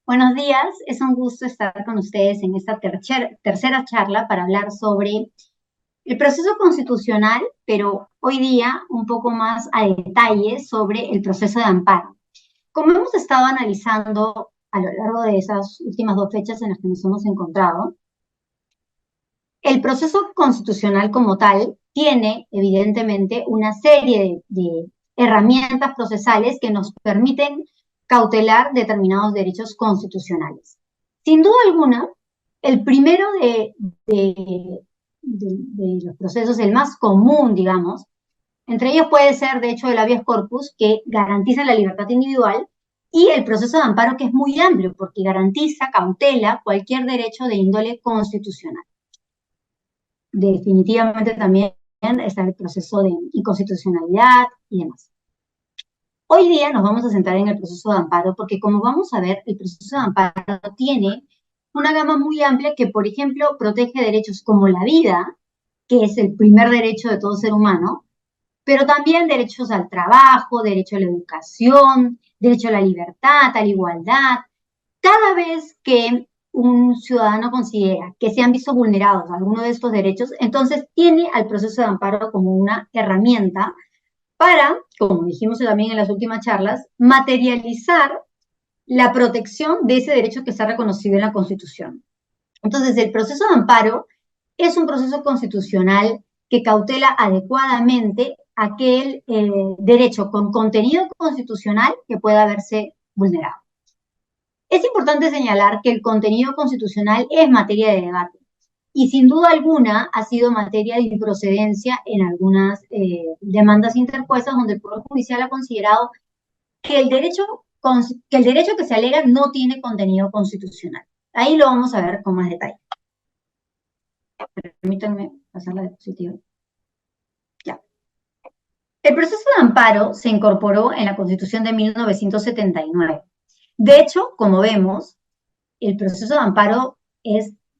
Buenos días, es un gusto estar con ustedes en esta tercera charla para hablar sobre el proceso constitucional, pero hoy día un poco más a detalle sobre el proceso de amparo. Como hemos estado analizando a lo largo de esas últimas dos fechas en las que nos hemos encontrado, el proceso constitucional como tal tiene evidentemente una serie de herramientas procesales que nos permiten cautelar determinados derechos constitucionales. Sin duda alguna, el primero de los procesos, el más común, digamos, entre ellos puede ser, de hecho, el habeas corpus, que garantiza la libertad individual, y el proceso de amparo, que es muy amplio, porque garantiza, cautela cualquier derecho de índole constitucional. Definitivamente también está el proceso de inconstitucionalidad y demás. Hoy día nos vamos a centrar en el proceso de amparo porque, como vamos a ver, el proceso de amparo tiene una gama muy amplia que, por ejemplo, protege derechos como la vida, que es el primer derecho de todo ser humano, pero también derechos al trabajo, derecho a la educación, derecho a la libertad, a la igualdad. Cada vez que un ciudadano considera que se han visto vulnerados algunos de estos derechos, entonces tiene al proceso de amparo como una herramienta para, como dijimos también en las últimas charlas, materializar la protección de ese derecho que está reconocido en la Constitución. Entonces, el proceso de amparo es un proceso constitucional que cautela adecuadamente aquel derecho con contenido constitucional que pueda verse vulnerado. Es importante señalar que el contenido constitucional es materia de debate y sin duda alguna ha sido materia de improcedencia en algunas demandas interpuestas donde el Poder Judicial ha considerado que el derecho que se alega no tiene contenido constitucional. Ahí lo vamos a ver con más detalle. Permítanme pasar la diapositiva. Ya. El proceso de amparo se incorporó en la Constitución de 1979. De hecho, como vemos, el proceso de amparo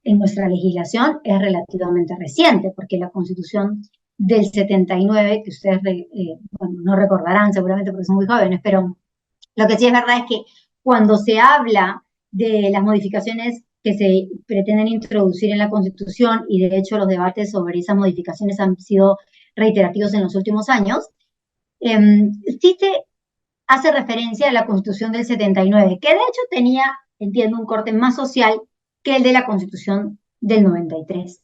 en nuestra legislación es relativamente reciente, porque la Constitución del 79, que ustedes bueno, no recordarán seguramente porque son muy jóvenes, pero lo que sí es verdad es que cuando se habla de las modificaciones que se pretenden introducir en la Constitución, y de hecho los debates sobre esas modificaciones han sido reiterativos en los últimos años, sí se hace referencia a la Constitución del 79, que de hecho tenía, entiendo, un corte más social que el de la Constitución del 93.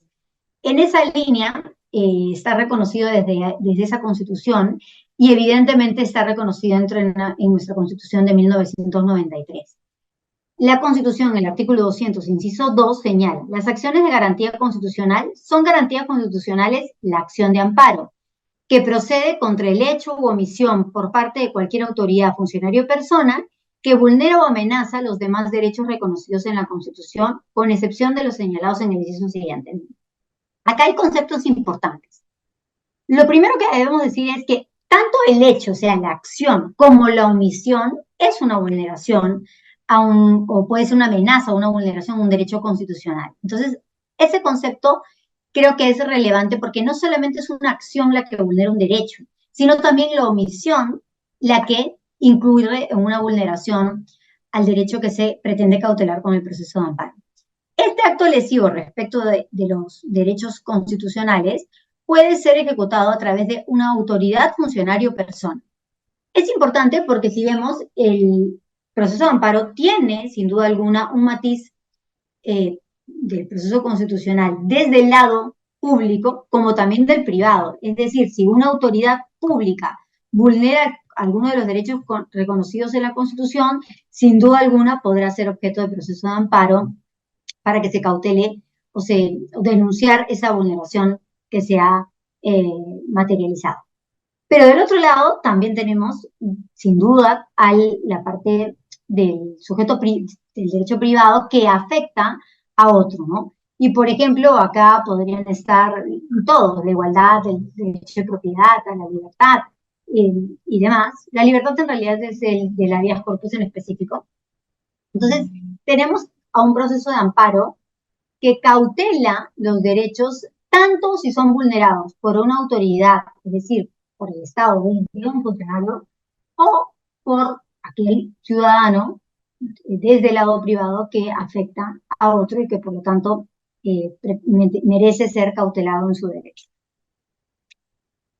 En esa línea está reconocido desde esa Constitución y evidentemente está reconocido en nuestra Constitución de 1993. La Constitución, en el artículo 200, inciso 2, señala: las acciones de garantía constitucional son garantías constitucionales la acción de amparo, que procede contra el hecho u omisión por parte de cualquier autoridad, funcionario o persona que vulnera o amenaza los demás derechos reconocidos en la Constitución, con excepción de los señalados en el inciso siguiente. Acá hay conceptos importantes. Lo primero que debemos decir es que tanto el hecho, o sea, la acción, como la omisión es una vulneración o puede ser una amenaza o una vulneración a un derecho constitucional. Entonces, ese concepto creo que es relevante porque no solamente es una acción la que vulnera un derecho, sino también la omisión la que incluye una vulneración al derecho que se pretende cautelar con el proceso de amparo. Este acto lesivo respecto de los derechos constitucionales puede ser ejecutado a través de una autoridad, funcionario o persona. Es importante porque si vemos, el proceso de amparo tiene, sin duda alguna, un matiz del proceso constitucional desde el lado público como también del privado. Es decir, si una autoridad pública vulnera alguno de los derechos reconocidos en la Constitución, sin duda alguna podrá ser objeto de proceso de amparo para que se cautele o denunciar esa vulneración que se ha materializado. Pero del otro lado también tenemos, sin duda, la parte del del derecho privado que afecta a otro, ¿no? Y por ejemplo, acá podrían estar todos: la igualdad, el derecho de propiedad, a la libertad y demás. La libertad en realidad es del habeas corpus en específico. Entonces, tenemos a un proceso de amparo que cautela los derechos tanto si son vulnerados por una autoridad, es decir, por el Estado de un funcionario, o por aquel ciudadano desde el lado privado que afecta a otro y que por lo tanto merece ser cautelado en su derecho.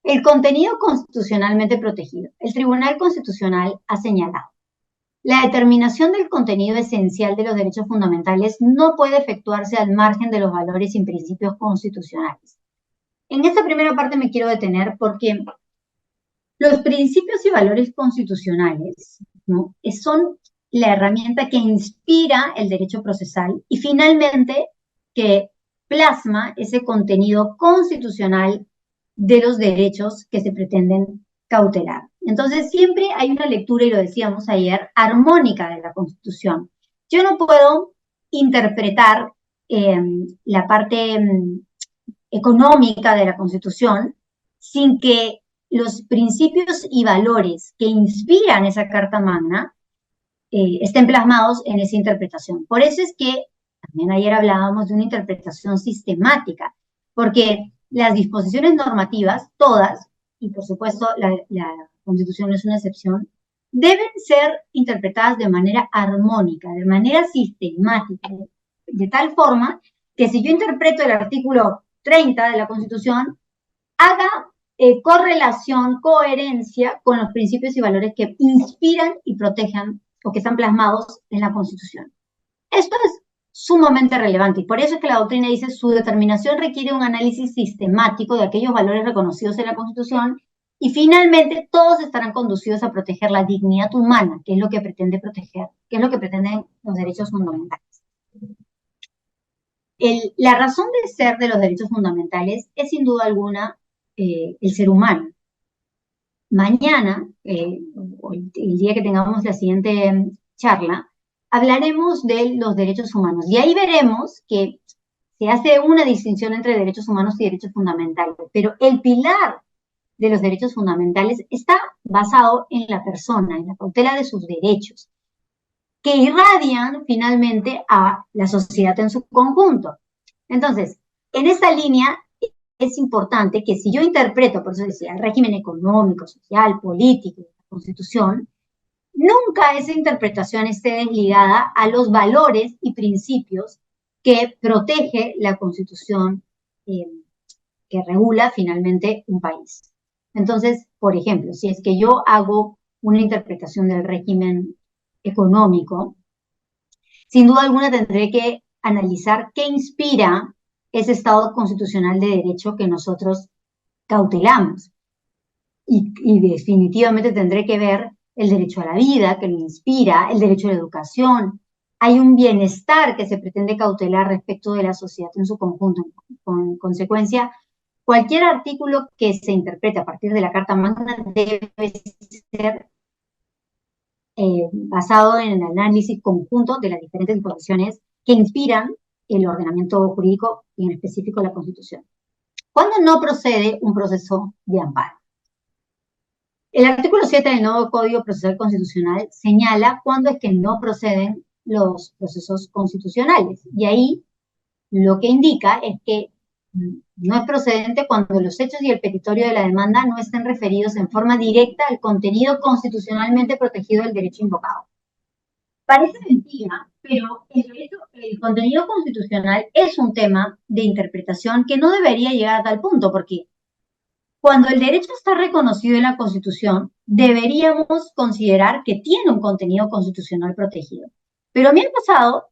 El contenido constitucionalmente protegido. El Tribunal Constitucional ha señalado: la determinación del contenido esencial de los derechos fundamentales no puede efectuarse al margen de los valores y principios constitucionales. En esta primera parte me quiero detener porque los principios y valores constitucionales, ¿no?, son la herramienta que inspira el derecho procesal y finalmente que plasma ese contenido constitucional de los derechos que se pretenden cautelar. Entonces siempre hay una lectura, y lo decíamos ayer, armónica de la Constitución. Yo no puedo interpretar la parte económica de la Constitución sin que los principios y valores que inspiran esa Carta Magna estén plasmados en esa interpretación. Por eso es que también ayer hablábamos de una interpretación sistemática, porque las disposiciones normativas, todas, y por supuesto la Constitución no es una excepción, deben ser interpretadas de manera armónica, de manera sistemática, de tal forma que si yo interpreto el artículo 30 de la Constitución, haga correlación, coherencia con los principios y valores que inspiran y protejan o que están plasmados en la Constitución. Esto es sumamente relevante y por eso es que la doctrina dice: su determinación requiere un análisis sistemático de aquellos valores reconocidos en la Constitución y finalmente todos estarán conducidos a proteger la dignidad humana, que es lo que pretende proteger, que es lo que pretenden los derechos fundamentales. La razón de ser de los derechos fundamentales es sin duda alguna el ser humano. Mañana, el día que tengamos la siguiente charla, hablaremos de los derechos humanos. Y ahí veremos que se hace una distinción entre derechos humanos y derechos fundamentales. Pero el pilar de los derechos fundamentales está basado en la persona, en la cautela de sus derechos, que irradian finalmente a la sociedad en su conjunto. Entonces, en esta línea es importante que si yo interpreto, por eso decía, el régimen económico, social, político, la Constitución, nunca esa interpretación esté desligada a los valores y principios que protege la Constitución que regula finalmente un país. Entonces, por ejemplo, si es que yo hago una interpretación del régimen económico, sin duda alguna tendré que analizar qué inspira ese Estado constitucional de derecho que nosotros cautelamos. Y definitivamente tendré que ver el derecho a la vida, que lo inspira, el derecho a la educación. Hay un bienestar que se pretende cautelar respecto de la sociedad en su conjunto. Con consecuencia, cualquier artículo que se interprete a partir de la Carta Magna debe ser basado en el análisis conjunto de las diferentes disposiciones que inspiran el ordenamiento jurídico y en específico la Constitución. ¿Cuándo no procede un proceso de amparo? El artículo 7 del nuevo Código Procesal Constitucional señala cuándo es que no proceden los procesos constitucionales. Y ahí lo que indica es que no es procedente cuando los hechos y el petitorio de la demanda no estén referidos en forma directa al contenido constitucionalmente protegido del derecho invocado. Parece mentira, pero el contenido constitucional es un tema de interpretación que no debería llegar a tal punto, porque cuando el derecho está reconocido en la Constitución, deberíamos considerar que tiene un contenido constitucional protegido. Pero a mí me ha pasado,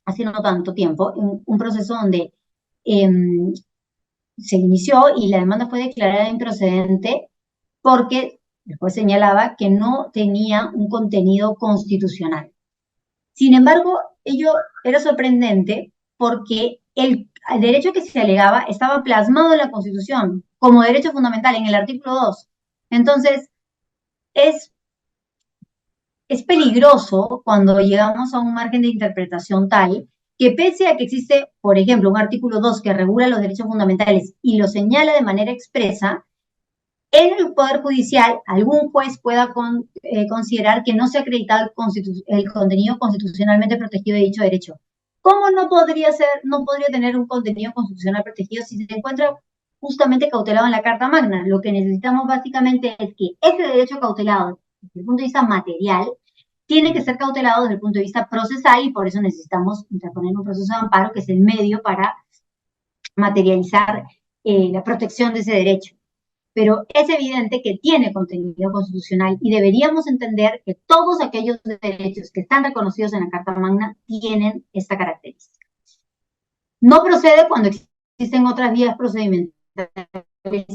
hace no tanto tiempo, un proceso donde se inició y la demanda fue declarada improcedente porque después señalaba que no tenía un contenido constitucional. Sin embargo, ello era sorprendente porque el derecho que se alegaba estaba plasmado en la Constitución como derecho fundamental en el artículo 2. Entonces, es peligroso cuando llegamos a un margen de interpretación tal que pese a que existe, por ejemplo, un artículo 2 que regula los derechos fundamentales y lo señala de manera expresa, en el Poder Judicial algún juez pueda considerar que no se ha acreditado el contenido constitucionalmente protegido de dicho derecho. ¿Cómo no podría tener un contenido constitucional protegido si se encuentra justamente cautelado en la Carta Magna? Lo que necesitamos básicamente es que ese derecho cautelado, desde el punto de vista material, tiene que ser cautelado desde el punto de vista procesal y por eso necesitamos interponer un proceso de amparo, que es el medio para materializar la protección de ese derecho. Pero es evidente que tiene contenido constitucional y deberíamos entender que todos aquellos derechos que están reconocidos en la Carta Magna tienen esta característica. No procede cuando existen otras vías procedimentales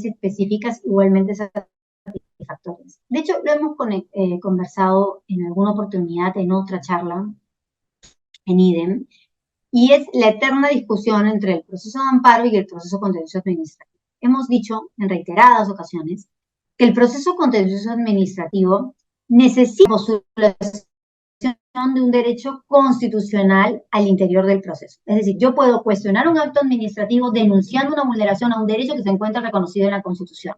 específicas igualmente satisfactorias. De hecho, lo hemos conversado en alguna oportunidad en otra charla en IDEM, y es la eterna discusión entre el proceso de amparo y el proceso contencioso administrativo. Hemos dicho en reiteradas ocasiones que el proceso contencioso administrativo necesita postulación de un derecho constitucional al interior del proceso. Es decir, yo puedo cuestionar un acto administrativo denunciando una vulneración a un derecho que se encuentra reconocido en la Constitución.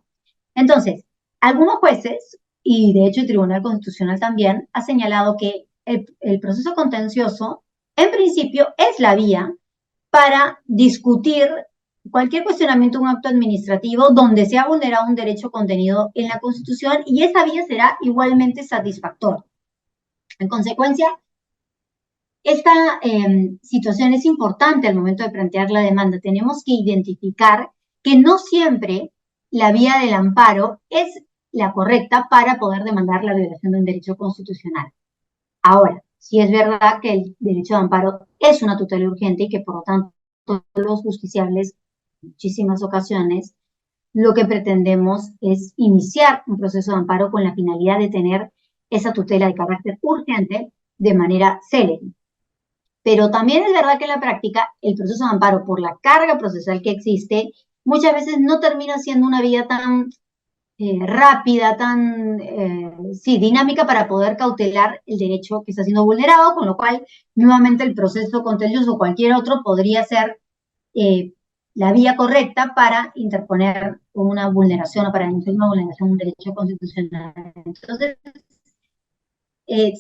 Entonces, algunos jueces, y de hecho el Tribunal Constitucional también, ha señalado que el proceso contencioso, en principio, es la vía para discutir cualquier cuestionamiento de un acto administrativo donde se ha vulnerado un derecho contenido en la Constitución, y esa vía será igualmente satisfactoria. En consecuencia, esta situación es importante al momento de plantear la demanda. Tenemos que identificar que no siempre la vía del amparo es la correcta para poder demandar la violación de un derecho constitucional. Ahora, sí es verdad que el derecho de amparo es una tutela urgente y que por lo tanto los justiciables en muchísimas ocasiones lo que pretendemos es iniciar un proceso de amparo con la finalidad de tener esa tutela de carácter urgente de manera célere. Pero también es verdad que en la práctica el proceso de amparo, por la carga procesal que existe, muchas veces no termina siendo una vía tan rápida, tan dinámica para poder cautelar el derecho que está siendo vulnerado, con lo cual nuevamente el proceso contencioso o cualquier otro podría ser la vía correcta para interponer una vulneración o para denunciar una vulneración de un derecho constitucional. Entonces,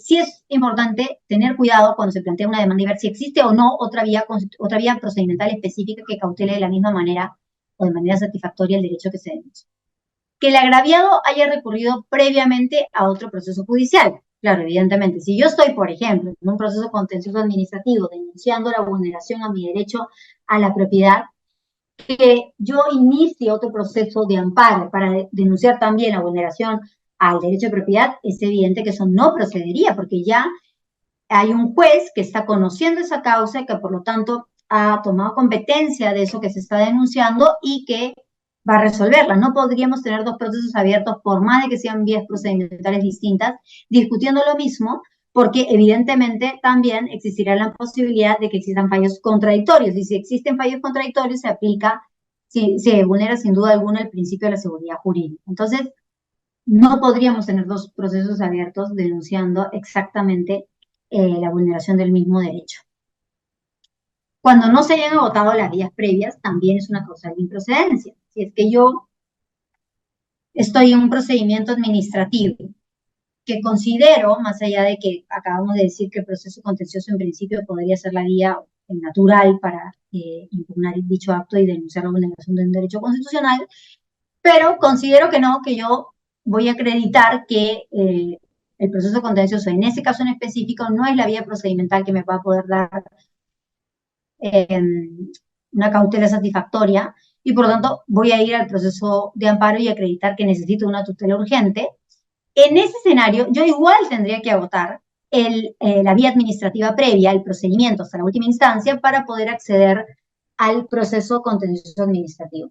sí es importante tener cuidado cuando se plantea una demanda y ver si existe o no otra vía procedimental específica que cautele de la misma manera o de manera satisfactoria el derecho que se denuncia. Que el agraviado haya recurrido previamente a otro proceso judicial. Claro, evidentemente, si yo estoy, por ejemplo, en un proceso contencioso administrativo denunciando la vulneración a mi derecho a la propiedad, que yo inicie otro proceso de amparo para denunciar también la vulneración al derecho de propiedad, es evidente que eso no procedería, porque ya hay un juez que está conociendo esa causa y que por lo tanto ha tomado competencia de eso que se está denunciando y que va a resolverla. No podríamos tener dos procesos abiertos, por más de que sean vías procedimentales distintas, discutiendo lo mismo, porque evidentemente también existirá la posibilidad de que existan fallos contradictorios, y si existen fallos contradictorios se aplica, se vulnera sin duda alguna el principio de la seguridad jurídica. Entonces, no podríamos tener dos procesos abiertos denunciando exactamente la vulneración del mismo derecho. Cuando no se hayan agotado las vías previas, también es una causal de improcedencia. Si es que yo estoy en un procedimiento administrativo que considero, más allá de que acabamos de decir que el proceso contencioso en principio podría ser la vía natural para impugnar dicho acto y denunciar la vulneración de un derecho constitucional, pero considero que no, que yo voy a acreditar que el proceso contencioso en ese caso en específico no es la vía procedimental que me va a poder dar una cautela satisfactoria, y por lo tanto voy a ir al proceso de amparo y acreditar que necesito una tutela urgente. En ese escenario, yo igual tendría que agotar la vía administrativa previa, el procedimiento hasta la última instancia, para poder acceder al proceso contencioso administrativo.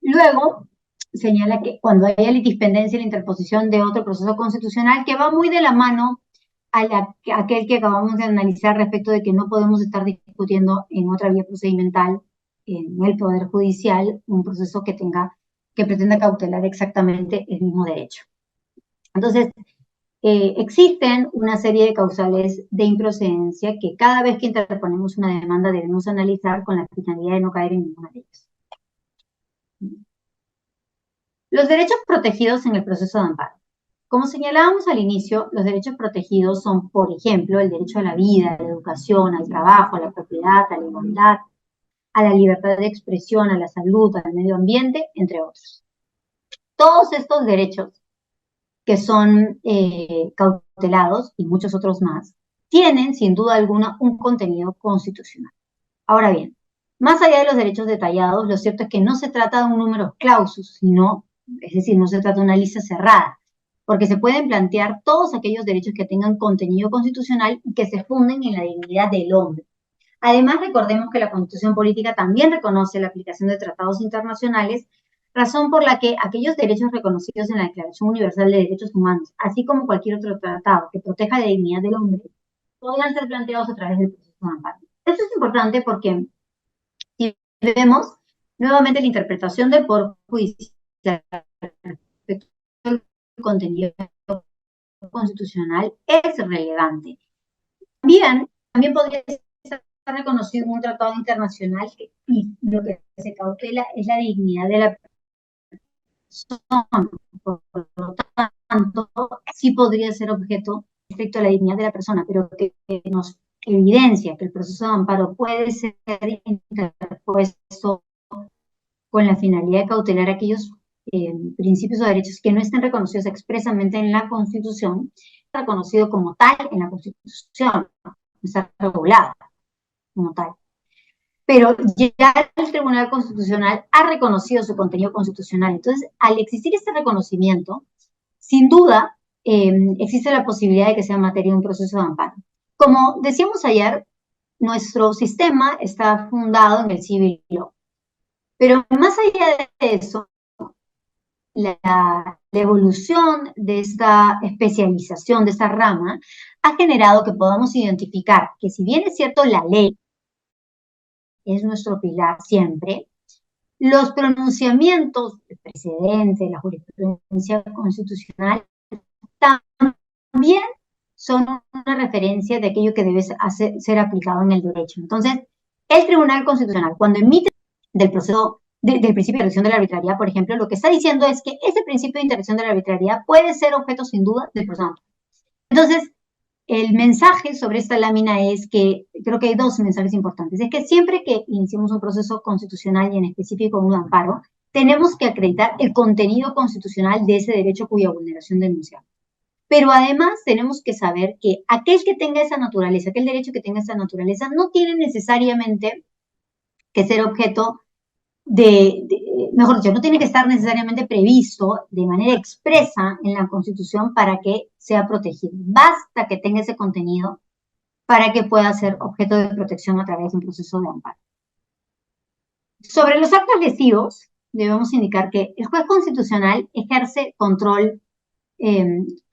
Luego, señala que cuando haya litispendencia, la interposición de otro proceso constitucional, que va muy de la mano a aquel que acabamos de analizar respecto de que no podemos estar discutiendo en otra vía procedimental, en el Poder Judicial, un proceso que pretenda cautelar exactamente el mismo derecho. Entonces, existen una serie de causales de improcedencia que cada vez que interponemos una demanda debemos analizar con la finalidad de no caer en ninguna de ellas. Los derechos protegidos en el proceso de amparo. Como señalábamos al inicio, los derechos protegidos son, por ejemplo, el derecho a la vida, a la educación, al trabajo, a la propiedad, a la igualdad, a la libertad de expresión, a la salud, al medio ambiente, entre otros. Todos estos derechos que son cautelados y muchos otros más, tienen sin duda alguna un contenido constitucional. Ahora bien, más allá de los derechos detallados, lo cierto es que no se trata de un número clausus, sino, es decir, no se trata de una lista cerrada, porque se pueden plantear todos aquellos derechos que tengan contenido constitucional y que se funden en la dignidad del hombre. Además, recordemos que la Constitución Política también reconoce la aplicación de tratados internacionales, razón por la que aquellos derechos reconocidos en la Declaración Universal de Derechos Humanos, así como cualquier otro tratado que proteja la dignidad del hombre, podrán ser planteados a través del proceso de amparo. Esto es importante porque si vemos nuevamente la interpretación del Poder Judicial respecto al contenido constitucional es relevante. También podría estar reconocido en un tratado internacional y lo que se cautela es la dignidad de la persona. Por lo tanto, sí podría ser objeto respecto a la dignidad de la persona, pero que nos evidencia que el proceso de amparo puede ser interpuesto con la finalidad de cautelar aquellos principios o derechos que no estén reconocidos expresamente en la Constitución, reconocido como tal en la Constitución, está regulado como tal. Pero ya el Tribunal Constitucional ha reconocido su contenido constitucional. Entonces, al existir este reconocimiento, sin duda, existe la posibilidad de que sea materia de un proceso de amparo. Como decíamos ayer, nuestro sistema está fundado en el civil law. Pero más allá de eso, la evolución de esta especialización, de esta rama, ha generado que podamos identificar que si bien es cierto la ley es nuestro pilar siempre, los pronunciamientos, el precedente, la jurisprudencia constitucional, también son una referencia de aquello que debe ser aplicado en el derecho. Entonces, el Tribunal Constitucional, cuando emite del proceso del principio de interacción de la arbitrariedad, por ejemplo, lo que está diciendo es que ese principio de interacción de la arbitrariedad puede ser objeto sin duda del proceso. Entonces, el mensaje sobre esta lámina es que, creo que hay dos mensajes importantes, es que siempre que iniciemos un proceso constitucional y en específico un amparo, tenemos que acreditar el contenido constitucional de ese derecho cuya vulneración denunciamos. Pero además tenemos que saber que aquel que tenga esa naturaleza, aquel derecho que tenga esa naturaleza, no tiene necesariamente que ser objeto mejor dicho, no tiene que estar necesariamente previsto de manera expresa en la Constitución para que sea protegido. Basta que tenga ese contenido para que pueda ser objeto de protección a través de un proceso de amparo. Sobre los actos lesivos, debemos indicar que el juez constitucional ejerce control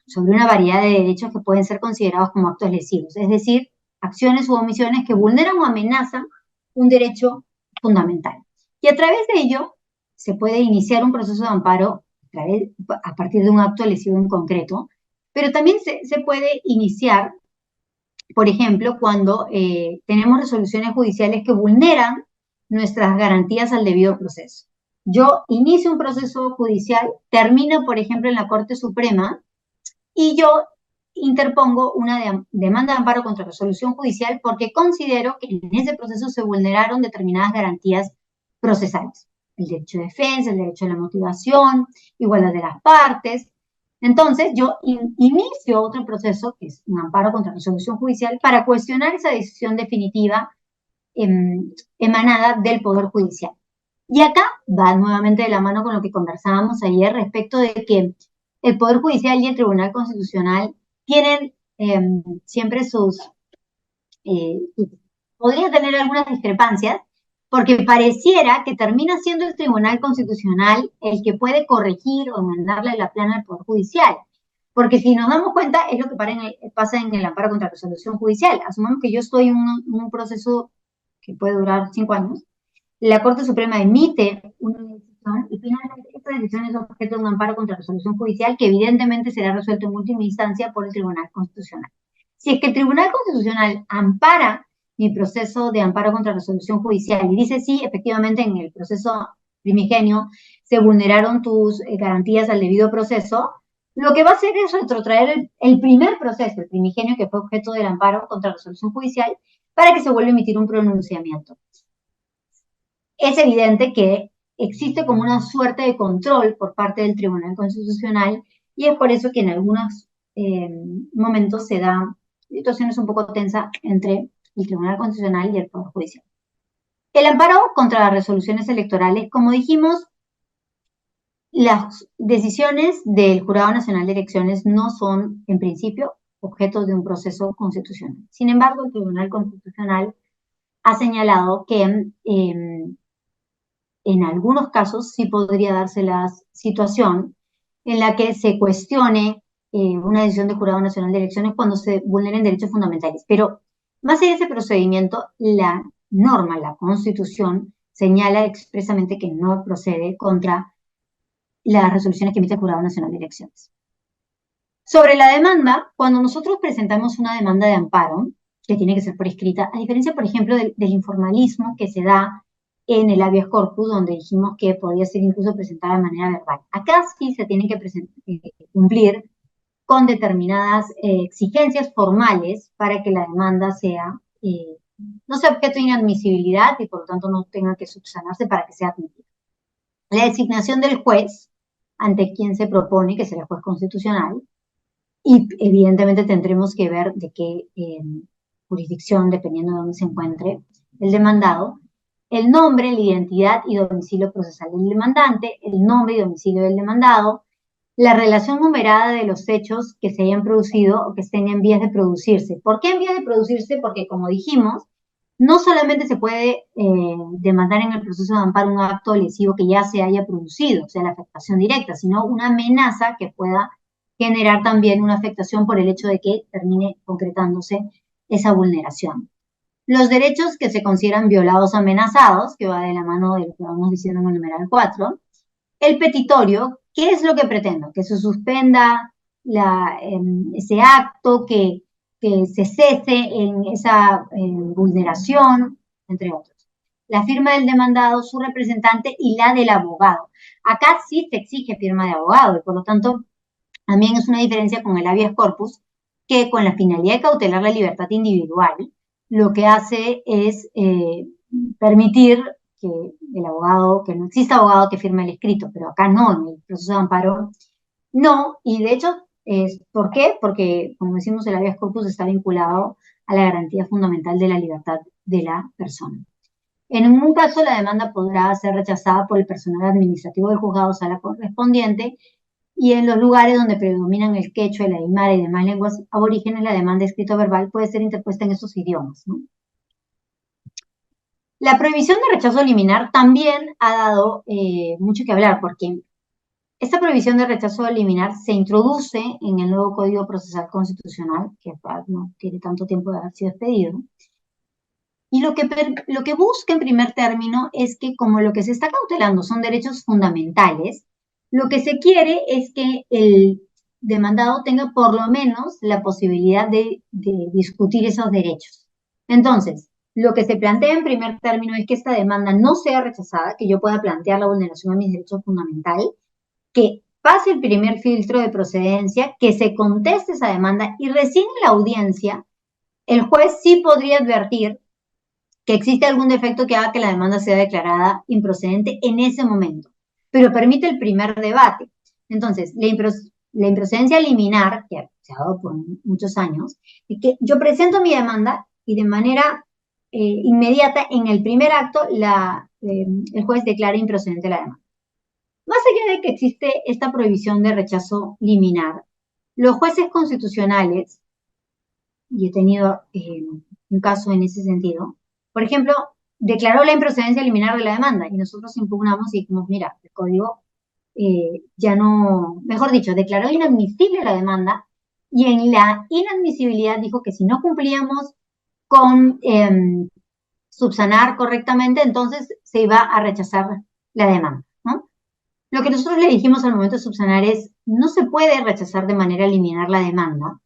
sobre una variedad de derechos que pueden ser considerados como actos lesivos, es decir, acciones u omisiones que vulneran o amenazan un derecho fundamental. Y a través de ello se puede iniciar un proceso de amparo a partir de un acto lesivo en concreto, pero también se puede iniciar, por ejemplo, cuando tenemos resoluciones judiciales que vulneran nuestras garantías al debido proceso. Yo inicio un proceso judicial, termino, por ejemplo, en la Corte Suprema, y yo interpongo una demanda de amparo contra resolución judicial porque considero que en ese proceso se vulneraron determinadas garantías procesales. El derecho de defensa, el derecho a la motivación, igualdad de las partes. Entonces, yo inicio otro proceso, que es un amparo contra resolución judicial, para cuestionar esa decisión definitiva emanada del Poder Judicial. Y acá va nuevamente de la mano con lo que conversábamos ayer respecto de que el Poder Judicial y el Tribunal Constitucional tienen siempre podrían tener algunas discrepancias, porque pareciera que termina siendo el Tribunal Constitucional el que puede corregir o mandarle la plana al Poder Judicial. Porque si nos damos cuenta, es lo que pasa en el amparo contra resolución judicial. Asumamos que yo estoy en un proceso que puede durar 5 años, la Corte Suprema emite una decisión y finalmente esta decisión es objeto de un amparo contra resolución judicial que evidentemente será resuelto en última instancia por el Tribunal Constitucional. Si es que el Tribunal Constitucional ampara mi proceso de amparo contra resolución judicial y dice sí, efectivamente en el proceso primigenio se vulneraron tus garantías al debido proceso, lo que va a hacer es retrotraer el primer proceso, el primigenio que fue objeto del amparo contra resolución judicial, para que se vuelva a emitir un pronunciamiento. Es evidente que existe como una suerte de control por parte del Tribunal Constitucional y es por eso que en algunos momentos se dan situaciones un poco tensas entre el Tribunal Constitucional y el Poder Judicial. El amparo contra las resoluciones electorales, como dijimos, las decisiones del Jurado Nacional de Elecciones no son, en principio, objeto de un proceso constitucional. Sin embargo, el Tribunal Constitucional ha señalado que en algunos casos sí podría darse la situación en la que se cuestione una decisión del Jurado Nacional de Elecciones cuando se vulneren derechos fundamentales. Pero más allá de ese procedimiento, la norma, la Constitución, señala expresamente que no procede contra las resoluciones que emite el Jurado Nacional de Elecciones. Sobre la demanda, cuando nosotros presentamos una demanda de amparo, que tiene que ser por escrita, a diferencia, por ejemplo, del informalismo que se da en el habeas corpus, donde dijimos que podía ser incluso presentada de manera verbal. Acá sí se tiene que cumplir con determinadas exigencias formales para que la demanda sea, no sea objeto de inadmisibilidad y por lo tanto no tenga que subsanarse para que sea admitida. La designación del juez ante quien se propone, que será el juez constitucional, y evidentemente tendremos que ver de qué jurisdicción, dependiendo de dónde se encuentre el demandado, el nombre, la identidad y domicilio procesal del demandante, el nombre y domicilio del demandado, la relación numerada de los hechos que se hayan producido o que estén en vías de producirse. ¿Por qué en vías de producirse? Porque, como dijimos, no solamente se puede demandar en el proceso de amparo un acto lesivo que ya se haya producido, o sea, la afectación directa, sino una amenaza que pueda generar también una afectación por el hecho de que termine concretándose esa vulneración. Los derechos que se consideran violados o amenazados, que va de la mano de lo que vamos diciendo en el numeral 4. El petitorio, ¿qué es lo que pretendo? Que se suspenda ese acto, que se cese en esa vulneración, entre otros. La firma del demandado, su representante y la del abogado. Acá sí se exige firma de abogado y por lo tanto también es una diferencia con el habeas corpus, que con la finalidad de cautelar la libertad individual, lo que hace es permitir que el abogado, que no exista abogado que firme el escrito, pero acá no, en el proceso de amparo, no, y de hecho, ¿por qué? Porque, como decimos, el habeas corpus está vinculado a la garantía fundamental de la libertad de la persona. En un caso, la demanda podrá ser rechazada por el personal administrativo del juzgado sala correspondiente, y en los lugares donde predominan el quechua, el aymara y demás lenguas aborígenes, la demanda escrito verbal puede ser interpuesta en esos idiomas, ¿no? La prohibición de rechazo liminar también ha dado mucho que hablar, porque esta prohibición de rechazo liminar se introduce en el nuevo Código Procesal Constitucional, que no tiene tanto tiempo de haber sido expedido, y lo que busca en primer término es que, como lo que se está cautelando son derechos fundamentales, lo que se quiere es que el demandado tenga por lo menos la posibilidad de discutir esos derechos. Entonces, lo que se plantea en primer término es que esta demanda no sea rechazada, que yo pueda plantear la vulneración a mis derechos fundamentales, que pase el primer filtro de procedencia, que se conteste esa demanda y recién en la audiencia el juez sí podría advertir que existe algún defecto que haga que la demanda sea declarada improcedente en ese momento, pero permite el primer debate. Entonces, la improcedencia liminar, que se ha dado por muchos años, es que yo presento mi demanda y de manera inmediata, en el primer acto, el juez declara improcedente la demanda. Más allá de que existe esta prohibición de rechazo liminar, los jueces constitucionales, y he tenido un caso en ese sentido, por ejemplo, declaró la improcedencia liminar de la demanda y nosotros impugnamos y dijimos, mira, el código ya no, mejor dicho, declaró inadmisible la demanda y en la inadmisibilidad dijo que si no cumplíamos con subsanar correctamente, entonces se iba a rechazar la demanda, ¿no? Lo que nosotros le dijimos al momento de subsanar es, no se puede rechazar de manera liminar la demanda,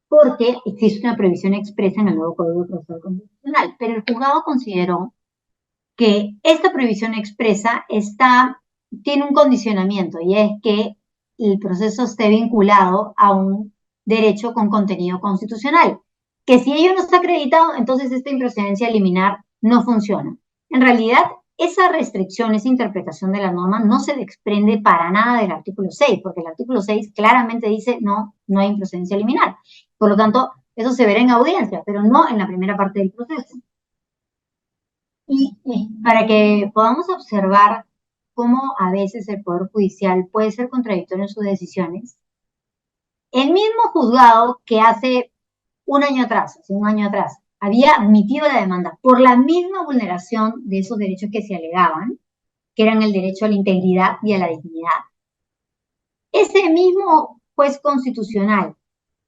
porque existe una previsión expresa en el nuevo Código Procesal Constitucional, pero el juzgado consideró que esta previsión expresa tiene un condicionamiento y es que el proceso esté vinculado a un derecho con contenido constitucional, que si ello no está acreditado, entonces esta improcedencia liminar no funciona. En realidad, esa restricción, esa interpretación de la norma no se desprende para nada del artículo 6, porque el artículo 6 claramente dice no, no hay improcedencia liminar. Por lo tanto, eso se verá en audiencia, pero no en la primera parte del proceso. Y para que podamos observar cómo a veces el Poder Judicial puede ser contradictorio en sus decisiones, el mismo juzgado que hace un año atrás, había admitido la demanda por la misma vulneración de esos derechos que se alegaban, que eran el derecho a la integridad y a la dignidad. Ese mismo juez constitucional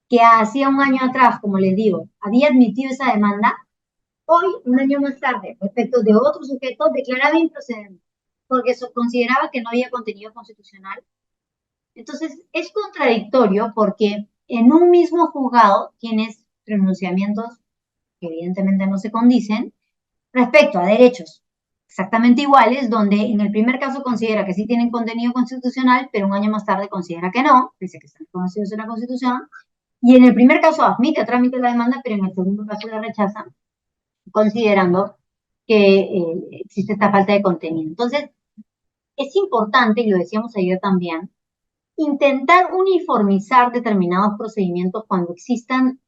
que hacía un año atrás, como les digo, había admitido esa demanda, hoy, un año más tarde, respecto de otro sujeto, declaraba improcedente, porque consideraba que no había contenido constitucional. Entonces, es contradictorio porque en un mismo juzgado tienes pronunciamientos que evidentemente no se condicen respecto a derechos exactamente iguales, donde en el primer caso considera que sí tienen contenido constitucional, pero un año más tarde considera que no, pese a que están reconocidos en la Constitución, y en el primer caso admite a trámite la demanda, pero en el segundo caso la rechaza, considerando que existe esta falta de contenido. Entonces, es importante, y lo decíamos ayer también, intentar uniformizar determinados procedimientos cuando existan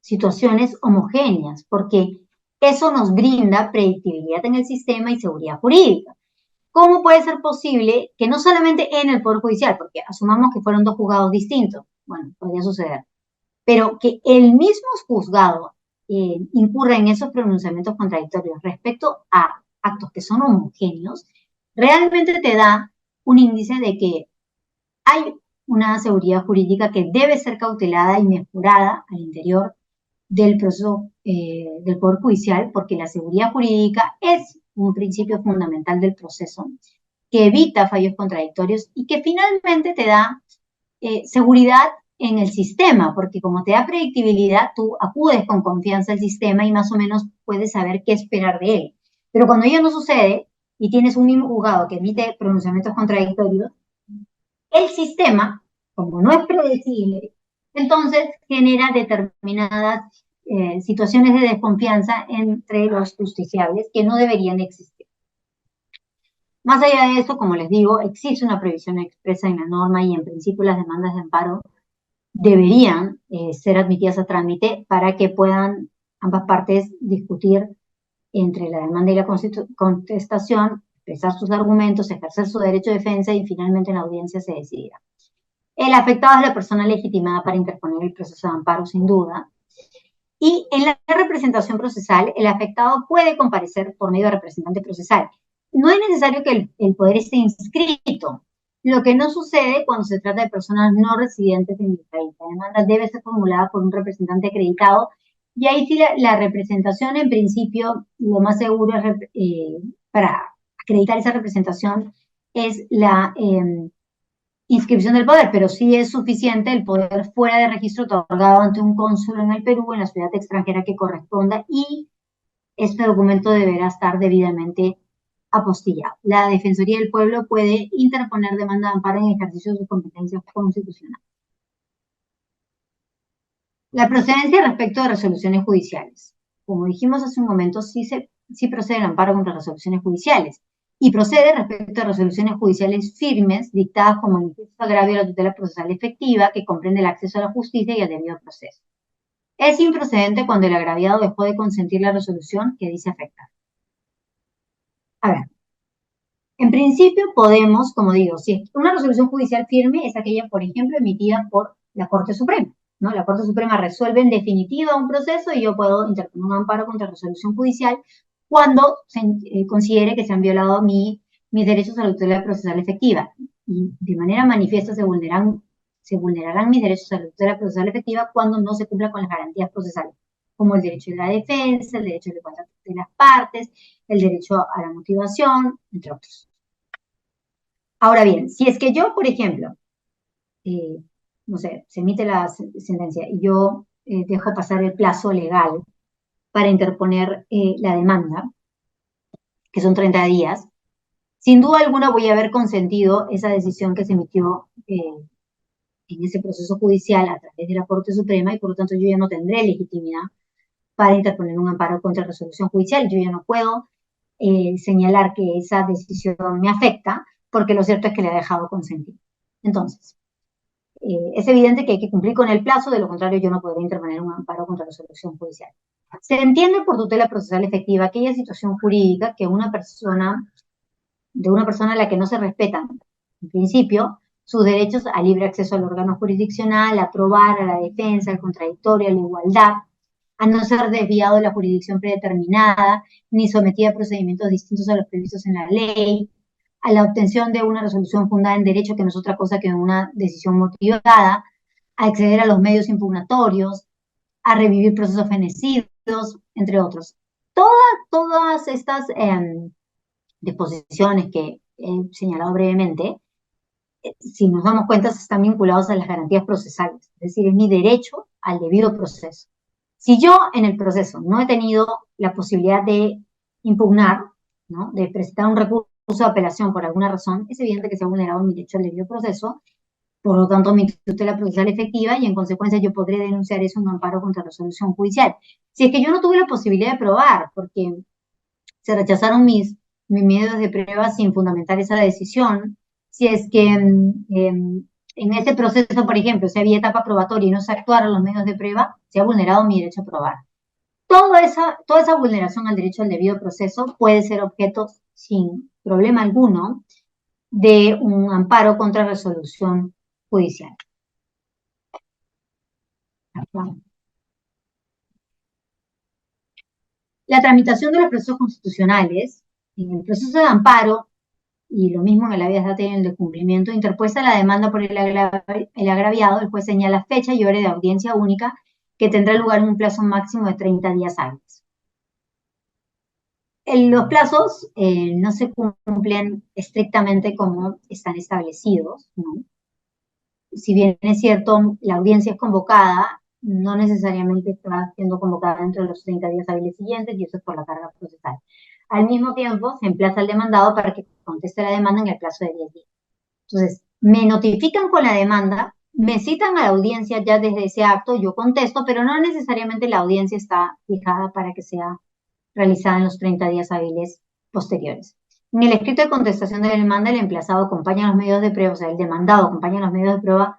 situaciones homogéneas, porque eso nos brinda predictibilidad en el sistema y seguridad jurídica. ¿Cómo puede ser posible que no solamente en el Poder Judicial, porque asumamos que fueron dos juzgados distintos, bueno, podría suceder, pero que el mismo juzgado incurra en esos pronunciamientos contradictorios respecto a actos que son homogéneos, realmente te da un índice de que hay una seguridad jurídica que debe ser cautelada y mejorada al interior del proceso del Poder Judicial, porque la seguridad jurídica es un principio fundamental del proceso que evita fallos contradictorios y que finalmente te da seguridad en el sistema, porque como te da predictibilidad, tú acudes con confianza al sistema y más o menos puedes saber qué esperar de él. Pero cuando ello no sucede y tienes un mismo juzgado que emite pronunciamientos contradictorios, el sistema, como no es predecible, entonces genera determinadas situaciones de desconfianza entre los justiciables que no deberían existir. Más allá de eso, como les digo, existe una previsión expresa en la norma y en principio las demandas de amparo deberían ser admitidas a trámite para que puedan ambas partes discutir entre la demanda y la contestación, expresar sus argumentos, ejercer su derecho de defensa y finalmente en la audiencia se decidirá. El afectado es la persona legitimada para interponer el proceso de amparo, sin duda. Y en la representación procesal, el afectado puede comparecer por medio de representante procesal. No es necesario que el poder esté inscrito, lo que no sucede cuando se trata de personas no residentes en el país. La demanda debe ser formulada por un representante acreditado y ahí sí la representación, en principio, lo más seguro es, para acreditar esa representación es la inscripción del poder, pero sí es suficiente el poder fuera de registro otorgado ante un cónsul en el Perú, en la ciudad extranjera que corresponda, y este documento deberá estar debidamente apostillado. La Defensoría del Pueblo puede interponer demanda de amparo en ejercicio de sus competencias constitucionales. La procedencia respecto de resoluciones judiciales. Como dijimos hace un momento, sí procede el amparo contra resoluciones judiciales y procede respecto a resoluciones judiciales firmes dictadas como manifiesto agravio a la tutela procesal efectiva que comprende el acceso a la justicia y el debido proceso. Es improcedente cuando el agraviado dejó de consentir la resolución que dice afectar. A ver, en principio podemos, como digo, si una resolución judicial firme es aquella, por ejemplo, emitida por la Corte Suprema, ¿no? La Corte Suprema resuelve en definitiva un proceso y yo puedo interponer un amparo contra resolución judicial cuando se considere que se han violado mis derechos a la tutela procesal efectiva. Y de manera manifiesta se vulnerarán mis derechos a la tutela procesal efectiva cuando no se cumpla con las garantías procesales, como el derecho de la defensa, el derecho de igualdad de las partes, el derecho a la motivación, entre otros. Ahora bien, si es que yo, por ejemplo, no sé, se emite la sentencia y yo dejo pasar el plazo legal para interponer la demanda, que son 30 días, sin duda alguna voy a haber consentido esa decisión que se emitió en ese proceso judicial a través de la Corte Suprema y por lo tanto yo ya no tendré legitimidad para interponer un amparo contra resolución judicial. Yo ya no puedo señalar que esa decisión me afecta, porque lo cierto es que le ha dejado consentir. Entonces, es evidente que hay que cumplir con el plazo, de lo contrario yo no podría interponer un amparo contra la resolución judicial. Se entiende por tutela procesal efectiva aquella situación jurídica que de una persona a la que no se respetan, en principio, sus derechos a libre acceso al órgano jurisdiccional, a probar, a la defensa, al contradictorio, a la igualdad, a no ser desviado de la jurisdicción predeterminada, ni sometido a procedimientos distintos a los previstos en la ley, a la obtención de una resolución fundada en derecho, que no es otra cosa que una decisión motivada, a acceder a los medios impugnatorios, a revivir procesos fenecidos, entre otros. Todas estas disposiciones que he señalado brevemente, si nos damos cuenta, están vinculados a las garantías procesales, es decir, es mi derecho al debido proceso. Si yo en el proceso no he tenido la posibilidad de impugnar, ¿no?, de presentar un recurso de apelación por alguna razón, es evidente que se ha vulnerado mi derecho al debido proceso, por lo tanto mi tutela procesal efectiva, y en consecuencia yo podré denunciar eso en un amparo contra resolución judicial. Si es que yo no tuve la posibilidad de probar, porque se rechazaron mis medios de prueba sin fundamentar esa decisión, si es que en ese proceso, por ejemplo, si había etapa probatoria y no se actuaron los medios de prueba, se ha vulnerado mi derecho a probar. Toda esa vulneración al derecho al debido proceso puede ser objeto, sin problema alguno, de un amparo contra resolución judicial. La tramitación de los procesos constitucionales, en el proceso de amparo, y lo mismo en el habeas data y en el de cumplimiento, interpuesta la demanda por el agraviado, el juez señala fecha y hora de audiencia única que tendrá lugar en un plazo máximo de 30 días hábiles. Los plazos no se cumplen estrictamente como están establecidos, ¿no? Si bien es cierto, la audiencia es convocada, no necesariamente está siendo convocada dentro de los 30 días hábiles siguientes, y eso es por la carga procesal. Al mismo tiempo, se emplaza al demandado para que conteste la demanda en el plazo de 10 días. Entonces, me notifican con la demanda, me citan a la audiencia ya desde ese acto, yo contesto, pero no necesariamente la audiencia está fijada para que sea realizada en los 30 días hábiles posteriores. En el escrito de contestación de la demanda, el emplazado acompaña los medios de prueba, o sea, el demandado acompaña los medios de prueba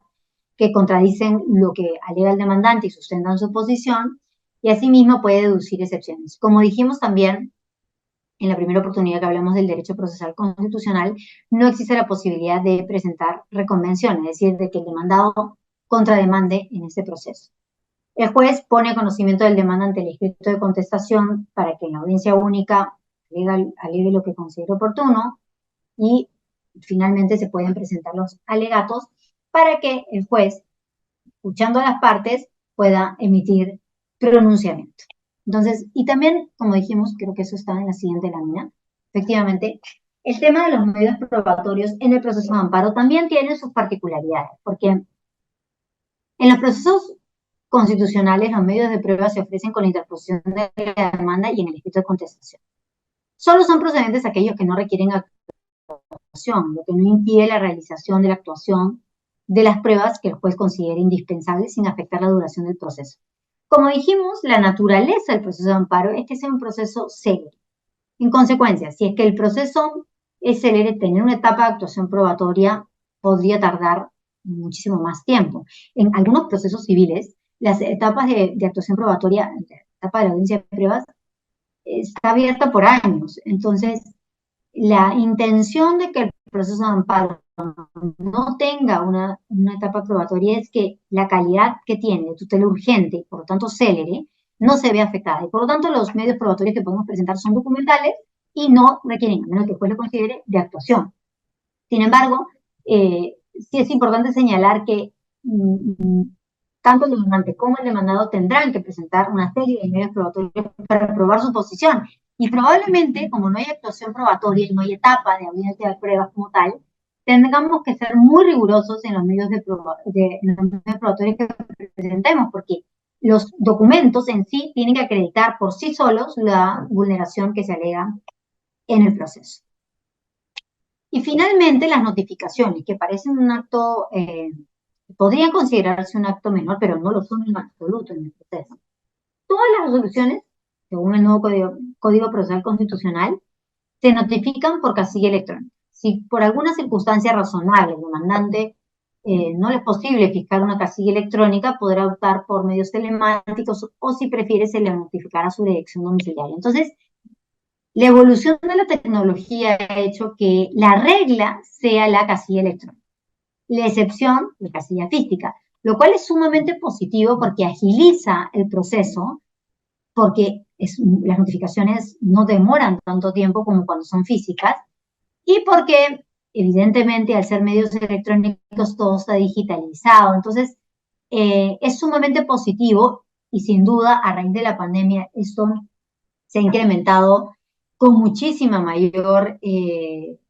que contradicen lo que alega el demandante y sustentan su posición, y asimismo puede deducir excepciones. Como dijimos también en la primera oportunidad que hablamos del derecho procesal constitucional, no existe la posibilidad de presentar reconvención, es decir, de que el demandado contrademande en este proceso. El juez pone a conocimiento del demandante el escrito de contestación para que en la audiencia única alegue lo que considere oportuno, y finalmente se pueden presentar los alegatos para que el juez, escuchando a las partes, pueda emitir pronunciamiento. Entonces, y también, como dijimos, creo que eso está en la siguiente lámina, efectivamente, el tema de los medios probatorios en el proceso de amparo también tiene sus particularidades, porque en los procesos constitucionales los medios de prueba se ofrecen con la interposición de la demanda y en el escrito de contestación. Solo son procedentes aquellos que no requieren actuación, lo que no impide la realización de la actuación de las pruebas que el juez considere indispensables sin afectar la duración del proceso. Como dijimos, la naturaleza del proceso de amparo es que sea un proceso célere. En consecuencia, si es que el proceso es célere, tener una etapa de actuación probatoria podría tardar muchísimo más tiempo. En algunos procesos civiles, las etapas de actuación probatoria, la etapa de la audiencia de pruebas, está abierta por años. Entonces, la intención de que el proceso de amparo no tenga una etapa probatoria es que la calidad que tiene de tutela urgente y por lo tanto célere no se ve afectada. Y por lo tanto los medios probatorios que podemos presentar son documentales y no requieren, a menos que el juez lo considere, de actuación. Sin embargo, sí es importante señalar que tanto el demandante como el demandado tendrán que presentar una serie de medios probatorios para probar su posición. Y probablemente, como no hay actuación probatoria y no hay etapa de audiencia de pruebas como tal, tengamos que ser muy rigurosos en los medios probatorios que presentemos, porque los documentos en sí tienen que acreditar por sí solos la vulneración que se alega en el proceso. Y finalmente, las notificaciones, que parecen un acto, podrían considerarse un acto menor, pero no lo son en absoluto en el proceso. Todas las resoluciones, según el nuevo Código Procesal Constitucional, se notifican por casilla electrónica. Si por alguna circunstancia razonable el demandante no le es posible fijar una casilla electrónica, podrá optar por medios telemáticos o si prefiere se le notificará su dirección domiciliaria. Entonces, la evolución de la tecnología ha hecho que la regla sea la casilla electrónica, la excepción la casilla física, lo cual es sumamente positivo porque agiliza el proceso, porque las notificaciones no demoran tanto tiempo como cuando son físicas, y porque evidentemente al ser medios electrónicos todo está digitalizado. Entonces, es sumamente positivo y sin duda a raíz de la pandemia esto se ha incrementado con muchísima mayor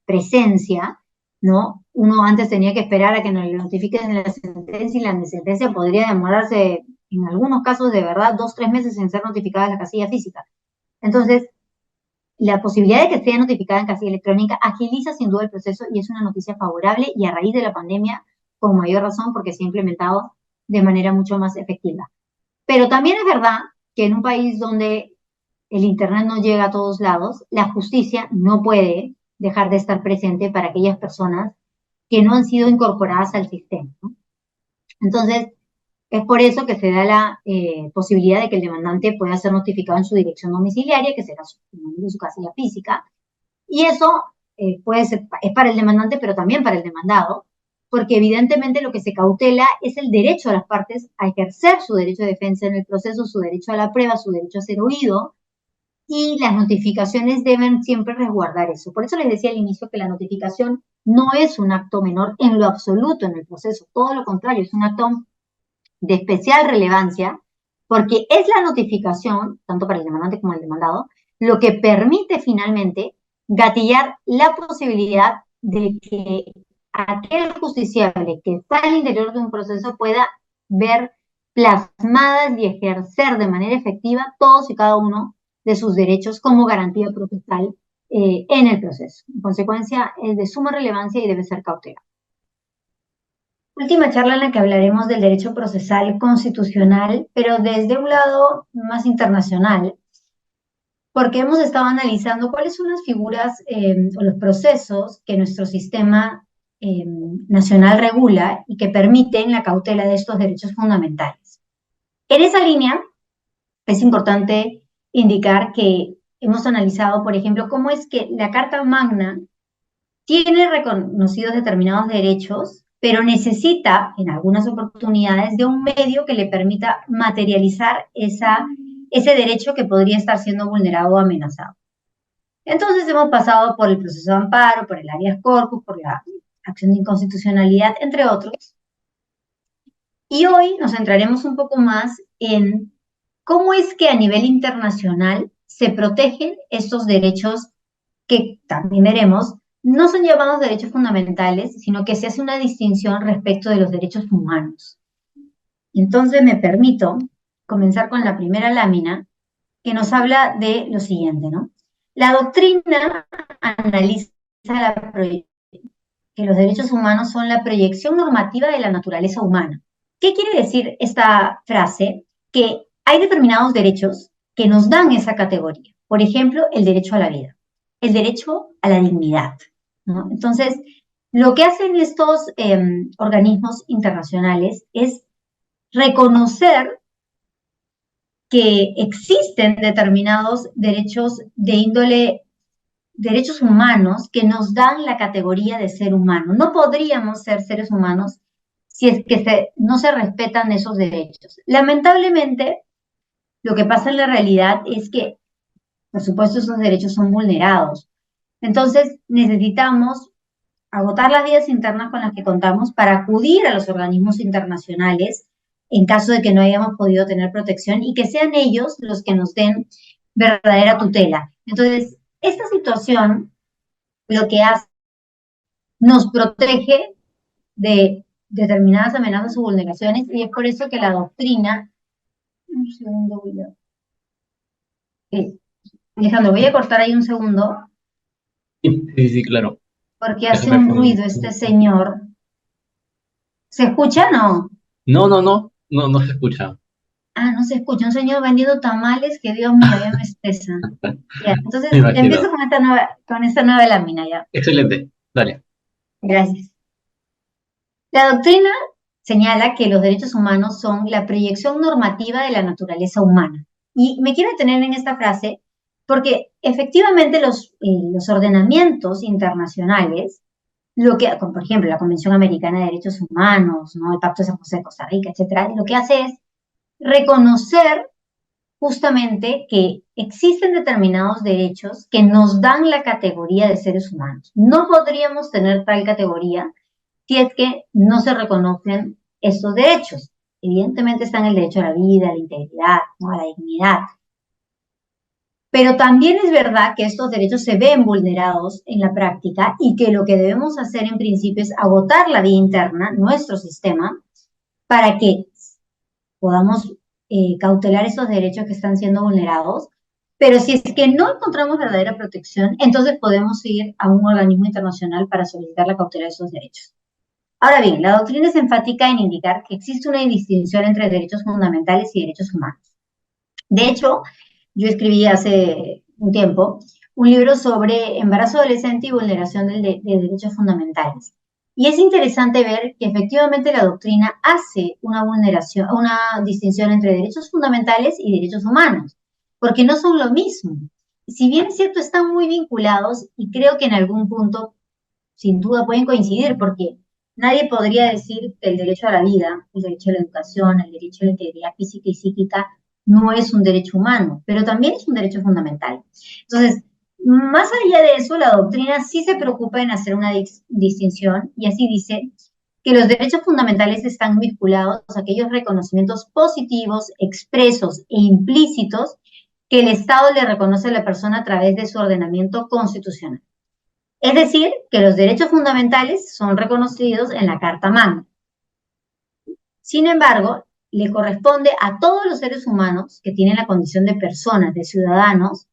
presencia, ¿no? Uno antes tenía que esperar a que nos le notifiquen la sentencia y la sentencia podría demorarse, en algunos casos de verdad, 2, 3 meses en ser notificada la casilla física. Entonces, la posibilidad de que sea notificada en casilla electrónica agiliza sin duda el proceso y es una noticia favorable y a raíz de la pandemia, con mayor razón, porque se ha implementado de manera mucho más efectiva. Pero también es verdad que en un país donde el Internet no llega a todos lados, la justicia no puede dejar de estar presente para aquellas personas que no han sido incorporadas al sistema, ¿no? Entonces, es por eso que se da la posibilidad de que el demandante pueda ser notificado en su dirección domiciliaria, que será su casilla física, y eso puede ser, es para el demandante, pero también para el demandado, porque evidentemente lo que se cautela es el derecho de las partes a ejercer su derecho de defensa en el proceso, su derecho a la prueba, su derecho a ser oído, y las notificaciones deben siempre resguardar eso. Por eso les decía al inicio que la notificación no es un acto menor en lo absoluto en el proceso, todo lo contrario, es un acto de especial relevancia, porque es la notificación, tanto para el demandante como el demandado, lo que permite finalmente gatillar la posibilidad de que aquel justiciable que está al interior de un proceso pueda ver plasmadas y ejercer de manera efectiva todos y cada uno de sus derechos como garantía procesal en el proceso. En consecuencia, es de suma relevancia y debe ser cautelado. Última charla en la que hablaremos del derecho procesal constitucional, pero desde un lado más internacional, porque hemos estado analizando cuáles son las figuras o los procesos que nuestro sistema nacional regula y que permiten la cautela de estos derechos fundamentales. En esa línea, es importante indicar que hemos analizado, por ejemplo, cómo es que la Carta Magna tiene reconocidos determinados derechos, pero necesita, en algunas oportunidades, de un medio que le permita materializar ese derecho que podría estar siendo vulnerado o amenazado. Entonces hemos pasado por el proceso de amparo, por el habeas corpus, por la acción de inconstitucionalidad, entre otros. Y hoy nos centraremos un poco más en cómo es que a nivel internacional se protegen estos derechos que también veremos, no son llamados derechos fundamentales, sino que se hace una distinción respecto de los derechos humanos. Entonces me permito comenzar con la primera lámina que nos habla de lo siguiente, ¿no? La doctrina analiza que los derechos humanos son la proyección normativa de la naturaleza humana. ¿Qué quiere decir esta frase? Que hay determinados derechos que nos dan esa categoría. Por ejemplo, el derecho a la vida, el derecho a la dignidad, ¿no? Entonces, lo que hacen estos organismos internacionales es reconocer que existen determinados derechos de índole, derechos humanos que nos dan la categoría de ser humano. No podríamos ser seres humanos si es que no se respetan esos derechos. Lamentablemente, lo que pasa en la realidad es que, por supuesto, esos derechos son vulnerados. Entonces, necesitamos agotar las vías internas con las que contamos para acudir a los organismos internacionales en caso de que no hayamos podido tener protección y que sean ellos los que nos den verdadera tutela. Entonces, esta situación lo que hace, nos protege de determinadas amenazas o vulneraciones y es por eso que la doctrina, un segundo, Alejandro, voy a cortar ahí un segundo Sí, sí, sí, claro. porque hace Déjame un poner. ruido este señor. ¿Se escucha? No. No, no, no, no, no se escucha. No se escucha, un señor vendiendo tamales que Dios mío, ya me estresa. Ya, Me entonces empiezo imagino. con esta nueva lámina ya. Excelente. Dale. Gracias. La doctrina señala que los derechos humanos son la proyección normativa de la naturaleza humana. Y me quiero detener en esta frase porque efectivamente los ordenamientos internacionales, como por ejemplo la Convención Americana de Derechos Humanos, ¿no? El Pacto de San José de Costa Rica, etcétera, lo que hace es reconocer justamente que existen determinados derechos que nos dan la categoría de seres humanos. No podríamos tener tal categoría si es que no se reconocen estos derechos. Evidentemente están el derecho a la vida, a la integridad, ¿no? A la dignidad. Pero también es verdad que estos derechos se ven vulnerados en la práctica y que lo que debemos hacer en principio es agotar la vía interna, nuestro sistema, para que podamos cautelar esos derechos que están siendo vulnerados. Pero si es que no encontramos verdadera protección, entonces podemos ir a un organismo internacional para solicitar la cautela de esos derechos. Ahora bien, la doctrina es enfática en indicar que existe una distinción entre derechos fundamentales y derechos humanos. De hecho, yo escribí hace un tiempo un libro sobre embarazo adolescente y vulneración de derechos fundamentales. Y es interesante ver que efectivamente la doctrina hace una vulneración, una distinción entre derechos fundamentales y derechos humanos, porque no son lo mismo. Si bien es cierto, están muy vinculados y creo que en algún punto sin duda pueden coincidir, porque nadie podría decir que el derecho a la vida, el derecho a la educación, el derecho a la integridad física y psíquica no es un derecho humano, pero también es un derecho fundamental. Entonces, más allá de eso, la doctrina sí se preocupa en hacer una distinción y así dice que los derechos fundamentales están vinculados a aquellos reconocimientos positivos, expresos e implícitos que el Estado le reconoce a la persona a través de su ordenamiento constitucional. Es decir, que los derechos fundamentales son reconocidos en la Carta Magna. Sin embargo, le corresponde a todos los seres humanos que tienen la condición de personas, de ciudadanos,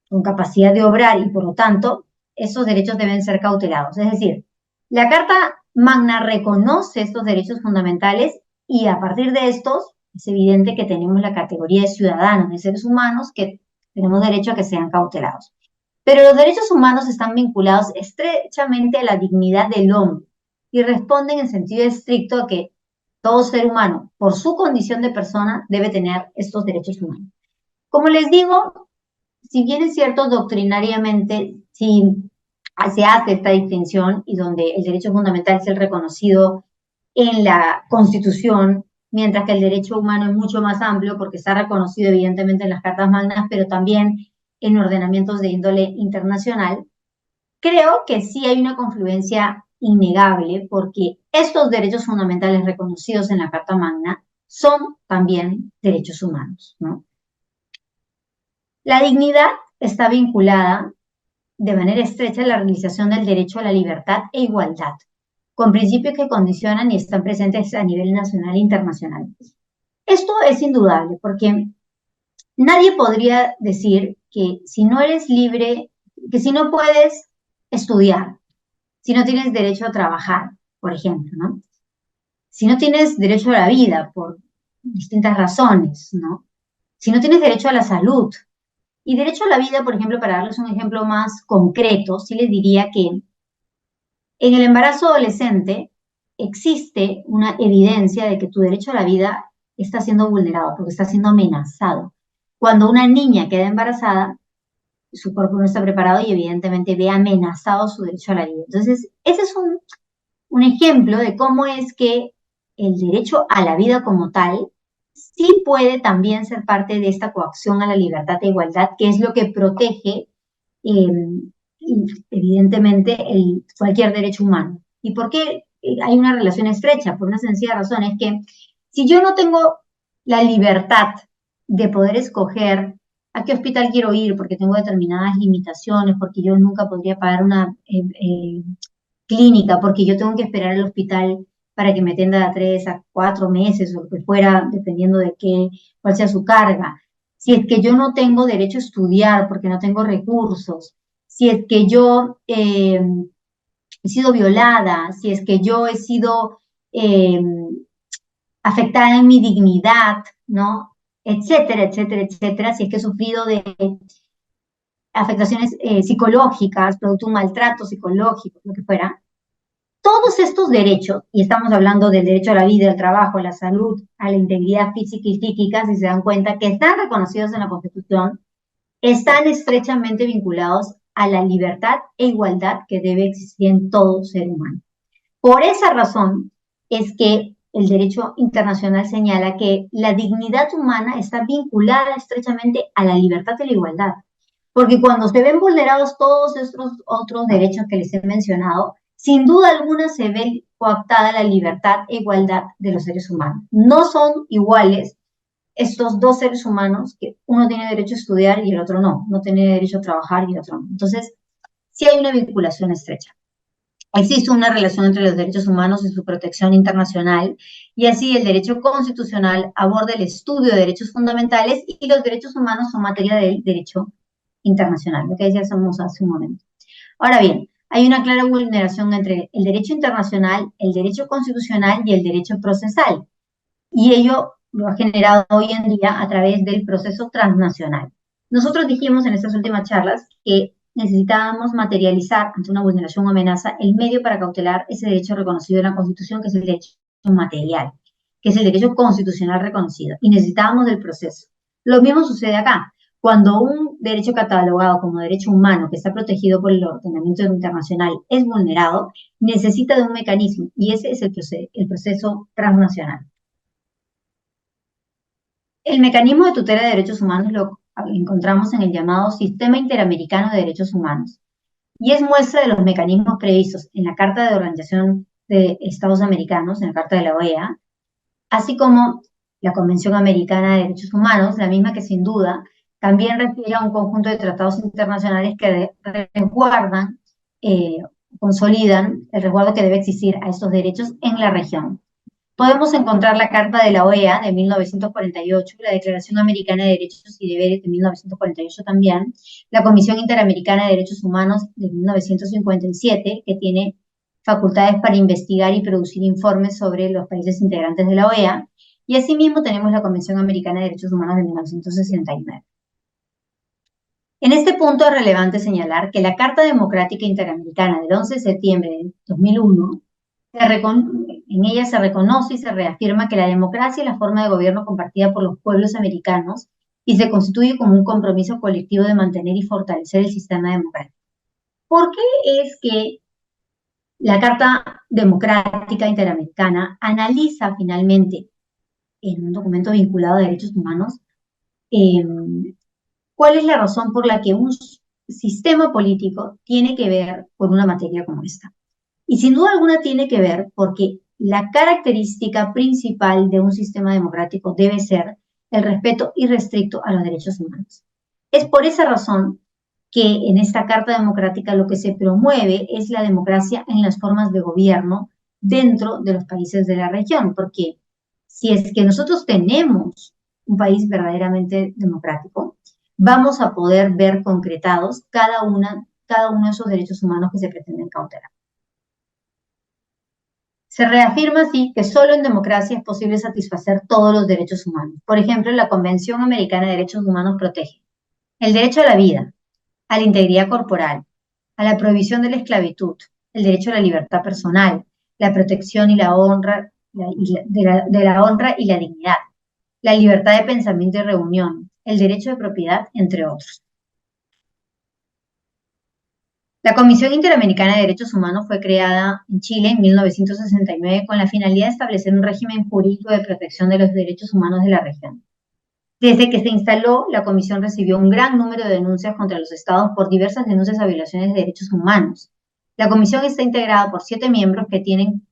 con capacidad de obrar y por lo tanto, esos derechos deben ser cautelados. Es decir, la Carta Magna reconoce estos derechos fundamentales y a partir de estos es evidente que tenemos la categoría de ciudadanos, de seres humanos que tenemos derecho a que sean cautelados. Pero los derechos humanos están vinculados estrechamente a la dignidad del hombre y responden en sentido estricto a que todo ser humano, por su condición de persona, debe tener estos derechos humanos. Como les digo, si bien es cierto doctrinariamente, si se hace esta distinción y donde el derecho fundamental es el reconocido en la Constitución, mientras que el derecho humano es mucho más amplio porque está reconocido evidentemente en las Cartas Magnas, pero también en ordenamientos de índole internacional, creo que sí hay una confluencia innegable porque estos derechos fundamentales reconocidos en la Carta Magna son también derechos humanos, ¿no? La dignidad está vinculada de manera estrecha a la realización del derecho a la libertad e igualdad, con principios que condicionan y están presentes a nivel nacional e internacional. Esto es indudable porque nadie podría decir que si no eres libre, que si no puedes estudiar, si no tienes derecho a trabajar, por ejemplo, ¿no? Si no tienes derecho a la vida por distintas razones, ¿no? Si no tienes derecho a la salud. Y derecho a la vida, por ejemplo, para darles un ejemplo más concreto, sí les diría que en el embarazo adolescente existe una evidencia de que tu derecho a la vida está siendo vulnerado, porque está siendo amenazado. Cuando una niña queda embarazada, su cuerpo no está preparado y evidentemente ve amenazado su derecho a la vida. Entonces, ese es un ejemplo de cómo es que el derecho a la vida como tal sí puede también ser parte de esta coacción a la libertad e igualdad, que es lo que protege eh, evidentemente cualquier derecho humano. ¿Y por qué hay una relación estrecha? Por una sencilla razón, es que si yo no tengo la libertad de poder escoger a qué hospital quiero ir porque tengo determinadas limitaciones, porque yo nunca podría pagar una clínica, porque yo tengo que esperar al hospital para que me atienda de 3 a 4 meses o lo que fuera, dependiendo de cuál sea su carga. Si es que yo no tengo derecho a estudiar porque no tengo recursos, si es que yo he sido violada, si es que yo he sido afectada en mi dignidad, ¿no? etcétera, etcétera, etcétera, si es que he sufrido de afectaciones psicológicas, producto de un maltrato psicológico, lo que fuera, todos estos derechos, y estamos hablando del derecho a la vida, al trabajo, a la salud, a la integridad física y psíquica, si se dan cuenta que están reconocidos en la Constitución, están estrechamente vinculados a la libertad e igualdad que debe existir en todo ser humano. Por esa razón es que el derecho internacional señala que la dignidad humana está vinculada estrechamente a la libertad y la igualdad. Porque cuando se ven vulnerados todos estos otros derechos que les he mencionado, sin duda alguna se ve cooptada la libertad e igualdad de los seres humanos. No son iguales estos dos seres humanos, que uno tiene derecho a estudiar y el otro no, no tiene derecho a trabajar y el otro no. Entonces, sí hay una vinculación estrecha. Existe una relación entre los derechos humanos y su protección internacional, y así el derecho constitucional aborda el estudio de derechos fundamentales y los derechos humanos son materia del derecho internacional, lo que decíamos hace un momento. Ahora bien, hay una clara vulneración entre el derecho internacional, el derecho constitucional y el derecho procesal, y ello lo ha generado hoy en día a través del proceso transnacional. Nosotros dijimos en estas últimas charlas que necesitábamos materializar ante una vulneración o amenaza el medio para cautelar ese derecho reconocido en la Constitución, que es el derecho material, que es el derecho constitucional reconocido, y necesitábamos del proceso. Lo mismo sucede acá. Cuando un derecho catalogado como derecho humano que está protegido por el ordenamiento internacional es vulnerado, necesita de un mecanismo, y ese es el proceso transnacional. El mecanismo de tutela de derechos humanos lo encontramos en el llamado Sistema Interamericano de Derechos Humanos, y es muestra de los mecanismos previstos en la Carta de Organización de Estados Americanos, en la Carta de la OEA, así como la Convención Americana de Derechos Humanos, la misma que sin duda también refiere a un conjunto de tratados internacionales que resguardan, consolidan el resguardo que debe existir a estos derechos en la región. Podemos encontrar la Carta de la OEA de 1948, la Declaración Americana de Derechos y Deberes de 1948 también, la Comisión Interamericana de Derechos Humanos de 1957, que tiene facultades para investigar y producir informes sobre los países integrantes de la OEA, y asimismo tenemos la Convención Americana de Derechos Humanos de 1969. En este punto es relevante señalar que la Carta Democrática Interamericana del 11 de septiembre de 2001, en ella se reconoce y se reafirma que la democracia es la forma de gobierno compartida por los pueblos americanos y se constituye como un compromiso colectivo de mantener y fortalecer el sistema democrático. ¿Por qué es que la Carta Democrática Interamericana analiza finalmente, en un documento vinculado a derechos humanos, cuál es la razón por la que un sistema político tiene que ver con una materia como esta? Y sin duda alguna tiene que ver porque la característica principal de un sistema democrático debe ser el respeto irrestricto a los derechos humanos. Es por esa razón que en esta Carta Democrática lo que se promueve es la democracia en las formas de gobierno dentro de los países de la región, porque si es que nosotros tenemos un país verdaderamente democrático, vamos a poder ver concretados cada uno de esos derechos humanos que se pretenden cautelar. Se reafirma así que solo en democracia es posible satisfacer todos los derechos humanos. Por ejemplo, la Convención Americana de Derechos Humanos protege el derecho a la vida, a la integridad corporal, a la prohibición de la esclavitud, el derecho a la libertad personal, la protección y la honra de la honra y la dignidad, la libertad de pensamiento y reunión, el derecho de propiedad, entre otros. La Comisión Interamericana de Derechos Humanos fue creada en Chile en 1969 con la finalidad de establecer un régimen jurídico de protección de los derechos humanos de la región. Desde que se instaló, la comisión recibió un gran número de denuncias contra los estados por diversas denuncias a violaciones de derechos humanos. La comisión está integrada por 7 miembros que tienen,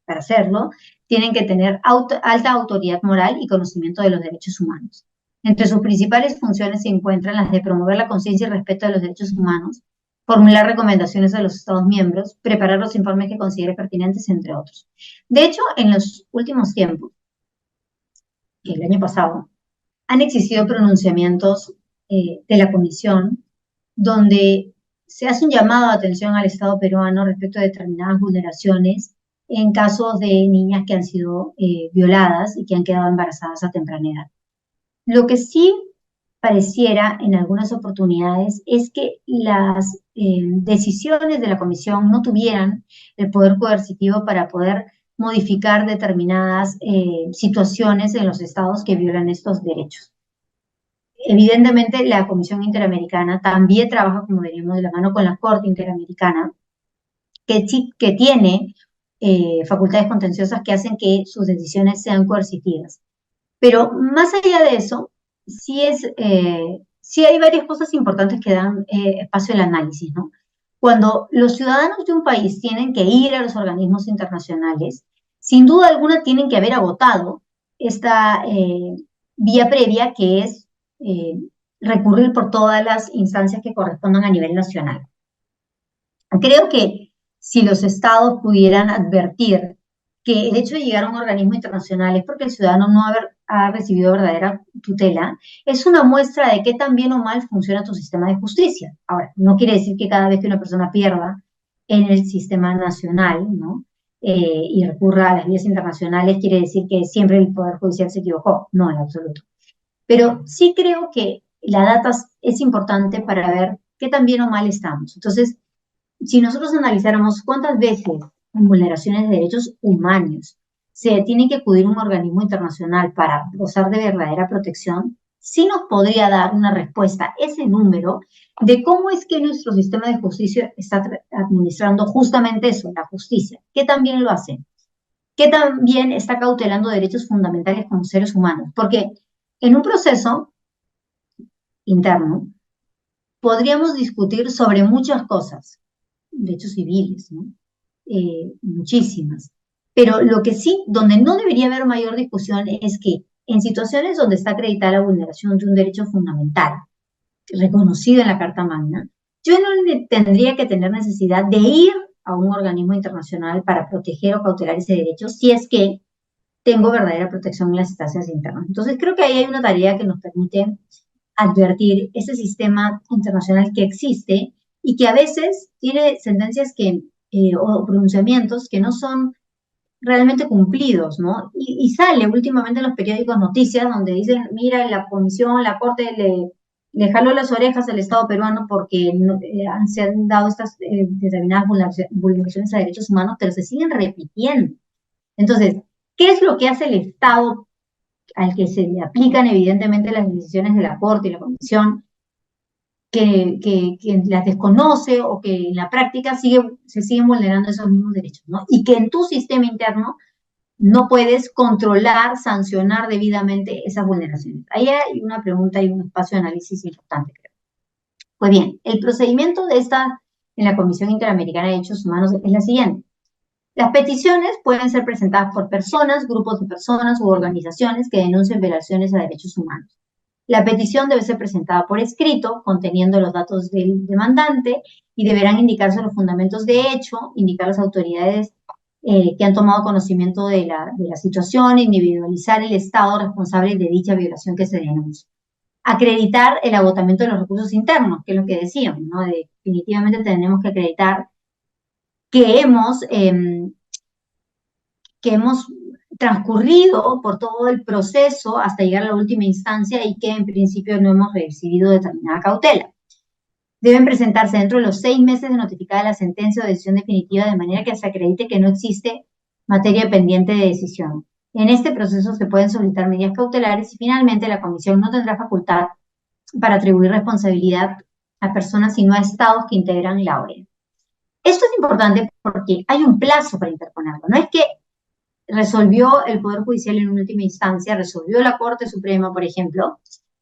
para hacerlo, tienen que tener alta autoridad moral y conocimiento de los derechos humanos. Entre sus principales funciones se encuentran las de promover la conciencia y respeto de los derechos humanos, formular recomendaciones a los Estados miembros, preparar los informes que considere pertinentes, entre otros. De hecho, en los últimos tiempos, el año pasado, han existido pronunciamientos de la Comisión donde se hace un llamado de atención al Estado peruano respecto a determinadas vulneraciones en casos de niñas que han sido violadas y que han quedado embarazadas a temprana edad. Lo que sí pareciera en algunas oportunidades es que las decisiones de la Comisión no tuvieran el poder coercitivo para poder modificar determinadas situaciones en los estados que violan estos derechos. Evidentemente, la Comisión Interamericana también trabaja, como veríamos, de la mano con la Corte Interamericana, que tiene facultades contenciosas que hacen que sus decisiones sean coercitivas. Pero más allá de eso, sí hay varias cosas importantes que dan espacio al análisis, ¿no? Cuando los ciudadanos de un país tienen que ir a los organismos internacionales, sin duda alguna tienen que haber agotado esta vía previa que es eh, recurrir por todas las instancias que correspondan a nivel nacional. Creo que si los estados pudieran advertir que el hecho de llegar a un organismo internacional es porque el ciudadano no ha recibido verdadera tutela, es una muestra de qué tan bien o mal funciona tu sistema de justicia. Ahora, no quiere decir que cada vez que una persona pierda en el sistema nacional, ¿no? Y recurra a las vías internacionales, quiere decir que siempre el Poder Judicial se equivocó. No, en absoluto. Pero sí creo que la data es importante para ver qué tan bien o mal estamos. Entonces, si nosotros analizáramos cuántas veces en vulneraciones de derechos humanos se tiene que acudir a un organismo internacional para gozar de verdadera protección, sí nos podría dar una respuesta, ese número, de cómo es que nuestro sistema de justicia está administrando justamente eso, la justicia. ¿Qué también lo hace? ¿Qué también está cautelando derechos fundamentales como seres humanos? Porque en un proceso interno podríamos discutir sobre muchas cosas, derechos civiles, ¿no? Muchísimas. Pero lo que sí, donde no debería haber mayor discusión es que en situaciones donde está acreditada la vulneración de un derecho fundamental, reconocido en la Carta Magna, yo no tendría que tener necesidad de ir a un organismo internacional para proteger o cautelar ese derecho si es que tengo verdadera protección en las instancias internas. Entonces creo que ahí hay una tarea que nos permite advertir ese sistema internacional que existe y que a veces tiene sentencias o pronunciamientos que no son realmente cumplidos, ¿no? Y sale últimamente en los periódicos noticias donde dicen, mira, la comisión, la corte le jaló las orejas al Estado peruano porque se han dado estas determinadas vulneraciones a derechos humanos, pero se siguen repitiendo. Entonces, ¿qué es lo que hace el Estado al que se le aplican evidentemente las decisiones de la Corte y la Comisión, que las desconoce o que en la práctica se siguen vulnerando esos mismos derechos, ¿no? Y que en tu sistema interno no puedes controlar, sancionar debidamente esas vulneraciones. Ahí hay una pregunta y un espacio de análisis importante, creo. Pues bien, el procedimiento en la Comisión Interamericana de Derechos Humanos es la siguiente. Las peticiones pueden ser presentadas por personas, grupos de personas u organizaciones que denuncien violaciones a derechos humanos. La petición debe ser presentada por escrito, conteniendo los datos del demandante y deberán indicarse los fundamentos de hecho, indicar las autoridades que han tomado conocimiento de la situación, individualizar el estado responsable de dicha violación que se denuncia. Acreditar el agotamiento de los recursos internos, que es lo que decíamos, ¿no? Definitivamente tenemos que acreditar que hemos transcurrido por todo el proceso hasta llegar a la última instancia y que en principio no hemos recibido determinada cautela. Deben presentarse dentro de los 6 meses de notificada la sentencia o decisión definitiva de manera que se acredite que no existe materia pendiente de decisión. En este proceso se pueden solicitar medidas cautelares y finalmente la comisión no tendrá facultad para atribuir responsabilidad a personas sino a estados que integran la OEA. Esto es importante porque hay un plazo para interponerlo. No es que resolvió el Poder Judicial en última instancia, resolvió la Corte Suprema, por ejemplo,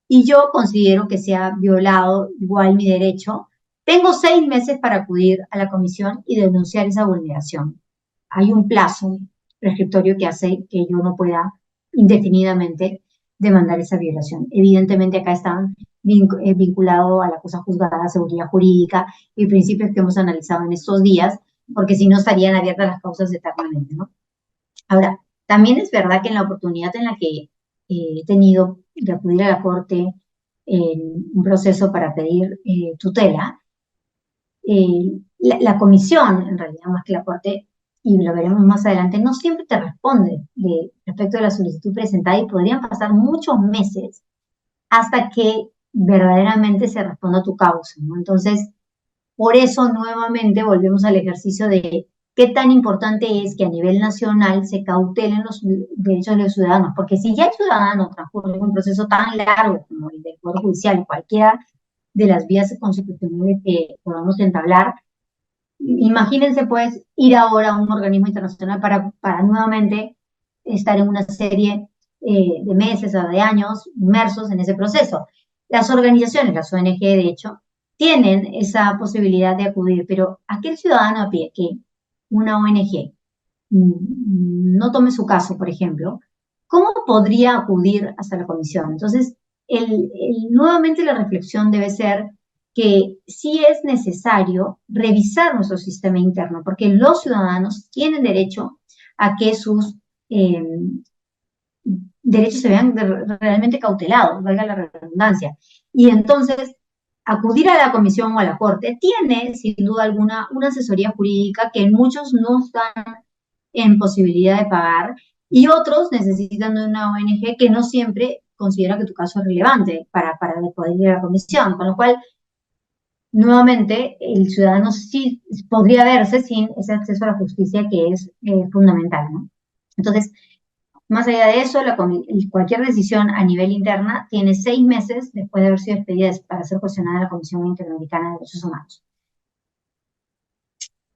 y yo considero que se ha violado igual mi derecho. Tengo 6 meses para acudir a la comisión y denunciar esa vulneración. Hay un plazo prescriptorio que hace que yo no pueda indefinidamente demandar esa violación. Evidentemente acá están vinculado a la cosa juzgada, seguridad jurídica y principios que hemos analizado en estos días, porque si no estarían abiertas las causas eternamente, ¿no? Ahora, también es verdad que en la oportunidad en la que he tenido de acudir a la Corte en un proceso para pedir tutela, la comisión, en realidad más que la Corte, y lo veremos más adelante, no siempre te responde respecto a la solicitud presentada y podrían pasar muchos meses hasta que verdaderamente se responda a tu causa, ¿no? Entonces, por eso nuevamente volvemos al ejercicio de qué tan importante es que a nivel nacional se cautelen los derechos de los ciudadanos, porque si ya el ciudadano transcurre un proceso tan largo como el del Poder Judicial, cualquiera de las vías constitucionales que podamos entablar, imagínense pues ir ahora a un organismo internacional para nuevamente estar en una serie de meses o de años inmersos en ese proceso. Las organizaciones, las ONG de hecho, tienen esa posibilidad de acudir, pero aquel ciudadano a pie que una ONG no tome su caso, por ejemplo, ¿cómo podría acudir hasta la comisión? Entonces, nuevamente la reflexión debe ser que sí es necesario revisar nuestro sistema interno, porque los ciudadanos tienen derecho a que sus eh, derechos se vean realmente cautelados, valga la redundancia. Y entonces, acudir a la comisión o a la corte tiene, sin duda alguna, una asesoría jurídica que muchos no están en posibilidad de pagar y otros necesitan de una ONG que no siempre considera que tu caso es relevante para poder ir a la comisión, con lo cual nuevamente el ciudadano sí podría verse sin ese acceso a la justicia que es fundamental, ¿no? Entonces, más allá de eso, cualquier decisión a nivel interna tiene 6 meses después de haber sido expedida para ser cuestionada en la Comisión Interamericana de Derechos Humanos.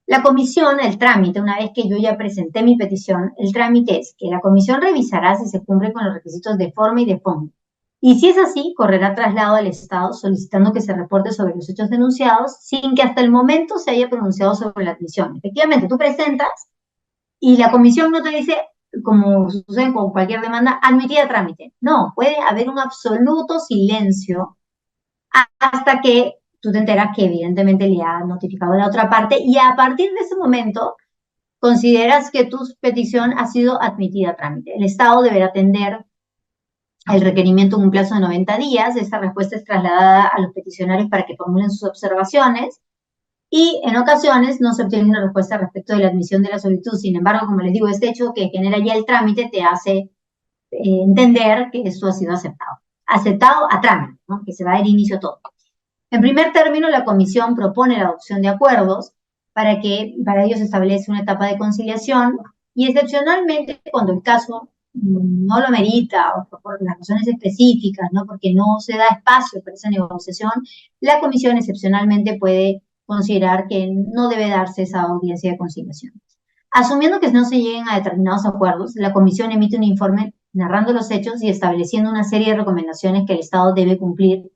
La comisión, el trámite, una vez que yo ya presenté mi petición, el trámite es que la comisión revisará si se cumplen con los requisitos de forma y de fondo. Y si es así, correrá traslado al Estado solicitando que se reporte sobre los hechos denunciados sin que hasta el momento se haya pronunciado sobre la admisión. Efectivamente, tú presentas y la comisión no te dice, como sucede con cualquier demanda, admitida a trámite. No, puede haber un absoluto silencio hasta que tú te enteras que evidentemente le ha notificado a la otra parte y a partir de ese momento consideras que tu petición ha sido admitida a trámite. El Estado deberá atender el requerimiento en un plazo de 90 días. Esta respuesta es trasladada a los peticionarios para que formulen sus observaciones y en ocasiones no se obtiene una respuesta respecto de la admisión de la solicitud. Sin embargo, como les digo, este hecho que genera ya el trámite te hace entender que esto ha sido aceptado. Aceptado a trámite, ¿no? Que se va a dar inicio a todo. En primer término, la comisión propone la adopción de acuerdos para ello se establece una etapa de conciliación y excepcionalmente cuando el caso no lo merita o por las razones específicas, ¿no? Porque no se da espacio para esa negociación, la comisión excepcionalmente puede considerar que no debe darse esa audiencia de conciliación. Asumiendo que no se lleguen a determinados acuerdos, la comisión emite un informe narrando los hechos y estableciendo una serie de recomendaciones que el Estado debe cumplir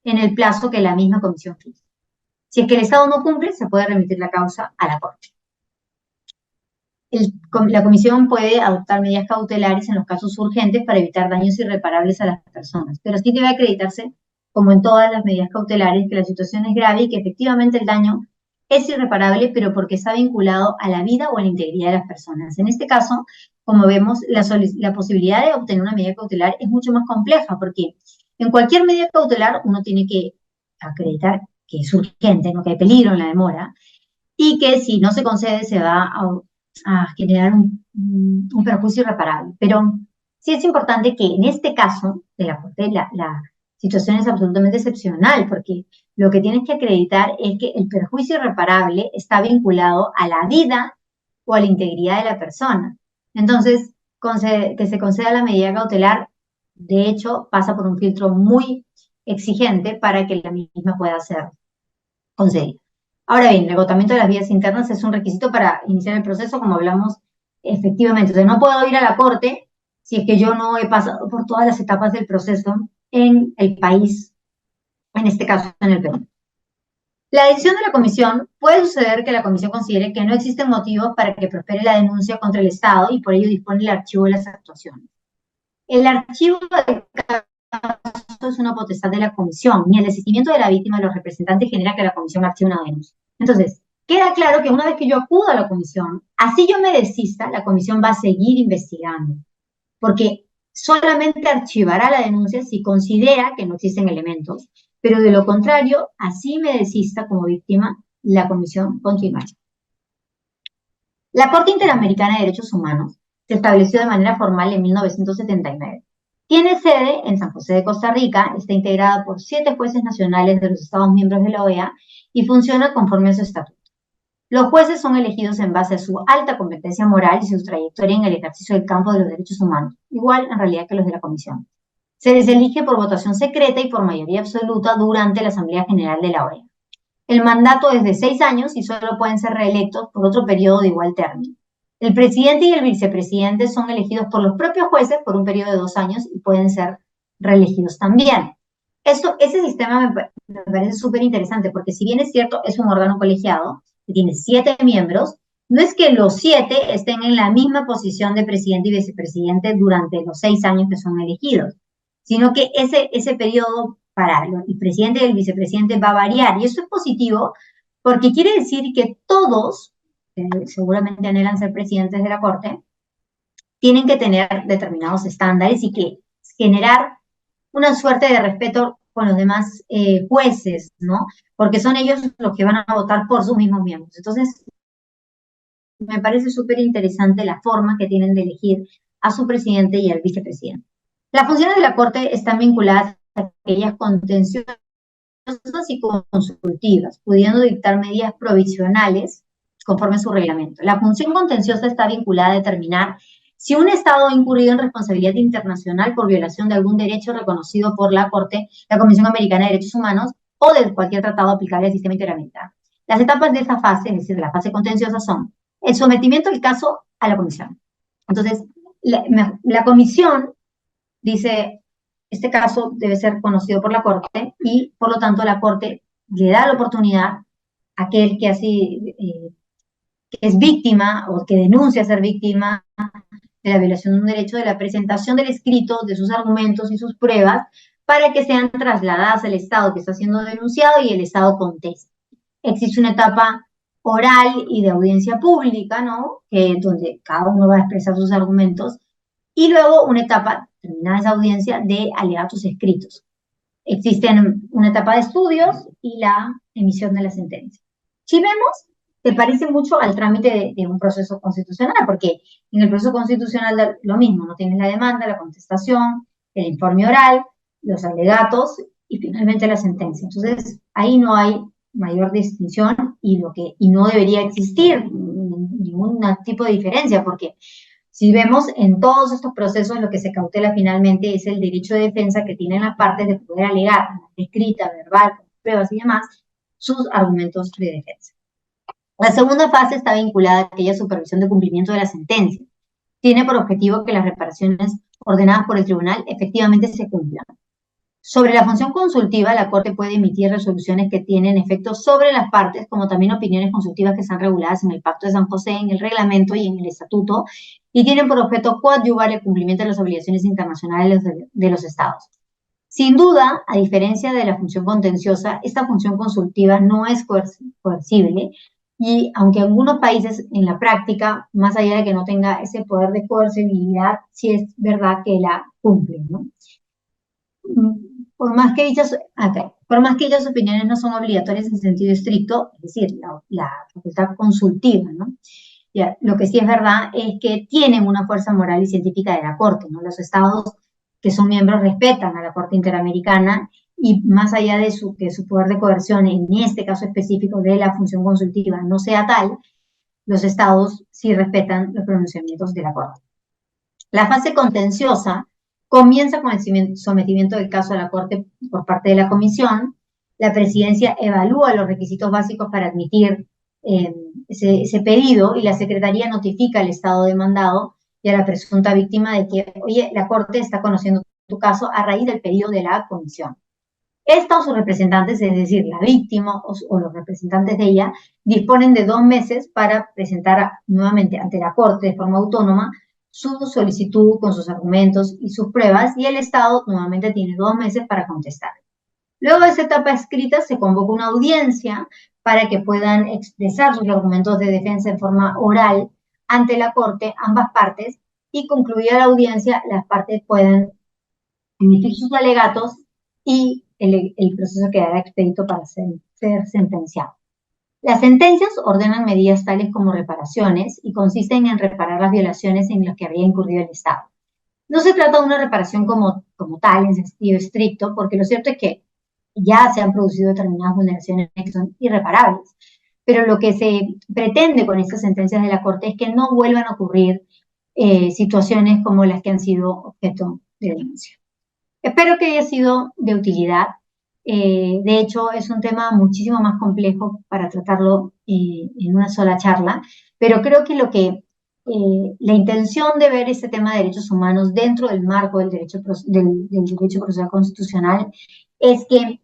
en el plazo que la misma comisión fija. Si es que el Estado no cumple, se puede remitir la causa a la Corte. La comisión puede adoptar medidas cautelares en los casos urgentes para evitar daños irreparables a las personas, pero sí debe acreditarse, como en todas las medidas cautelares, que la situación es grave y que efectivamente el daño es irreparable, pero porque está vinculado a la vida o a la integridad de las personas. En este caso, como vemos, la posibilidad de obtener una medida cautelar es mucho más compleja, porque en cualquier medida cautelar uno tiene que acreditar que es urgente, no que hay peligro en la demora, y que si no se concede se va a generar un perjuicio irreparable. Pero sí es importante que en este caso de la Corte la situación es absolutamente excepcional, porque lo que tienes que acreditar es que el perjuicio irreparable está vinculado a la vida o a la integridad de la persona. Entonces, que se conceda la medida cautelar, de hecho, pasa por un filtro muy exigente para que la misma pueda ser concedida. Ahora bien, el agotamiento de las vías internas es un requisito para iniciar el proceso, como hablamos efectivamente. O sea, no puedo ir a la corte si es que yo no he pasado por todas las etapas del proceso en el país, en este caso en el Perú. La decisión de la comisión puede suceder que la comisión considere que no existen motivos para que prospere la denuncia contra el Estado y por ello dispone el archivo de las actuaciones. El archivo del caso es una potestad de la comisión, ni el desistimiento de la víctima de los representantes genera que la comisión archive una denuncia. Entonces, queda claro que una vez que yo acudo a la comisión, así yo me desista, la comisión va a seguir investigando, porque solamente archivará la denuncia si considera que no existen elementos, pero de lo contrario, así me desista como víctima, la comisión continuará. La Corte Interamericana de Derechos Humanos se estableció de manera formal en 1979. Tiene sede en San José de Costa Rica, está integrada por 7 jueces nacionales de los Estados miembros de la OEA y funciona conforme a su estatuto. Los jueces son elegidos en base a su alta competencia moral y su trayectoria en el ejercicio del campo de los derechos humanos, igual en realidad que los de la Comisión. Se les elige por votación secreta y por mayoría absoluta durante la Asamblea General de la OEA. El mandato es de 6 años y solo pueden ser reelectos por otro periodo de igual término. El presidente y el vicepresidente son elegidos por los propios jueces por un periodo de 2 años y pueden ser reelegidos también. Ese sistema me parece súper interesante porque si bien es cierto, es un órgano colegiado que tiene 7 miembros, no es que los 7 estén en la misma posición de presidente y vicepresidente durante los 6 años que son elegidos, sino que ese periodo para el presidente y el vicepresidente va a variar. Y eso es positivo porque quiere decir que todos, que seguramente anhelan ser presidentes de la Corte, tienen que tener determinados estándares y que generar una suerte de respeto con los demás jueces, ¿no? Porque son ellos los que van a votar por sus mismos miembros. Entonces, me parece súper interesante la forma que tienen de elegir a su presidente y al vicepresidente. Las funciones de la Corte están vinculadas a aquellas contenciosas y consultivas, pudiendo dictar medidas provisionales conforme a su reglamento. La función contenciosa está vinculada a determinar si un Estado ha incurrido en responsabilidad internacional por violación de algún derecho reconocido por la Corte, la Comisión Americana de Derechos Humanos o de cualquier tratado aplicable al sistema interamericano. Las etapas de esa fase, es decir, de la fase contenciosa, son el sometimiento del caso a la comisión. Entonces, la comisión dice, este caso debe ser conocido por la Corte y, por lo tanto, la Corte le da la oportunidad a aquel que que es víctima o que denuncia ser víctima de la violación de un derecho, de la presentación del escrito, de sus argumentos y sus pruebas, para que sean trasladadas al Estado que está siendo denunciado y el Estado conteste. Existe una etapa oral y de audiencia pública, ¿no? Donde cada uno va a expresar sus argumentos, y luego una etapa, terminada esa audiencia, de alegatos escritos. Existen una etapa de estudios y la emisión de la sentencia. Si vemos, se parece mucho al trámite de un proceso constitucional, porque en el proceso constitucional lo mismo, no tienes la demanda, la contestación, el informe oral, los alegatos y finalmente la sentencia. Entonces, ahí no hay mayor distinción y no debería existir ningún tipo de diferencia, porque si vemos en todos estos procesos, lo que se cautela finalmente es el derecho de defensa que tienen las partes de poder alegar, escrita, verbal, pruebas y demás, sus argumentos de defensa. La segunda fase está vinculada a aquella supervisión de cumplimiento de la sentencia. Tiene por objetivo que las reparaciones ordenadas por el tribunal efectivamente se cumplan. Sobre la función consultiva, la Corte puede emitir resoluciones que tienen efecto sobre las partes, como también opiniones consultivas que están reguladas en el Pacto de San José, en el reglamento y en el estatuto, y tienen por objeto coadyuvar el cumplimiento de las obligaciones internacionales de los Estados. Sin duda, a diferencia de la función contenciosa, esta función consultiva no es coercible, y aunque en algunos países en la práctica, más allá de que no tenga ese poder de coercibilidad, sí es verdad que la cumplen, ¿no? Por más que dichas opiniones no son obligatorias en sentido estricto, es decir, la facultad consultiva, ¿no? Ya, lo que sí es verdad es que tienen una fuerza moral y científica de la Corte, ¿no? Los estados que son miembros respetan a la Corte Interamericana y más allá de que su poder de coerción, en este caso específico de la función consultiva, no sea tal, los estados sí respetan los pronunciamientos de la Corte. La fase contenciosa comienza con el sometimiento del caso a la Corte por parte de la Comisión. La Presidencia evalúa los requisitos básicos para admitir ese pedido y la Secretaría notifica al Estado demandado y a la presunta víctima de que, oye, la Corte está conociendo tu caso a raíz del pedido de la Comisión. Esta o sus representantes, es decir, la víctima o los representantes de ella, disponen de 2 meses para presentar nuevamente ante la Corte de forma autónoma su solicitud con sus argumentos y sus pruebas, y el Estado nuevamente tiene 2 meses para contestar. Luego de esa etapa escrita se convoca una audiencia para que puedan expresar sus argumentos de defensa en forma oral ante la Corte, ambas partes, y concluida la audiencia, las partes pueden emitir sus alegatos y el proceso quedará expedito para ser sentenciado. Las sentencias ordenan medidas tales como reparaciones y consisten en reparar las violaciones en las que habría incurrido el Estado. No se trata de una reparación como tal, en sentido estricto, porque lo cierto es que ya se han producido determinadas vulneraciones que son irreparables. Pero lo que se pretende con estas sentencias de la Corte es que no vuelvan a ocurrir situaciones como las que han sido objeto de denuncia. Espero que haya sido de utilidad. De hecho, es un tema muchísimo más complejo para tratarlo en una sola charla, pero creo que la intención de ver este tema de derechos humanos dentro del marco del derecho procesal constitucional es que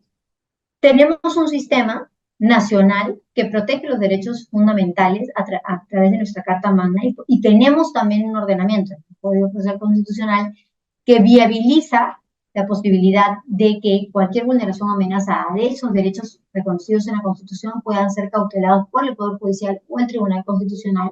tenemos un sistema nacional que protege los derechos fundamentales a través de nuestra Carta Magna y tenemos también un ordenamiento, el Código Procesal Constitucional, que viabiliza la posibilidad de que cualquier vulneración o amenaza a esos derechos reconocidos en la Constitución puedan ser cautelados por el Poder Judicial o el Tribunal Constitucional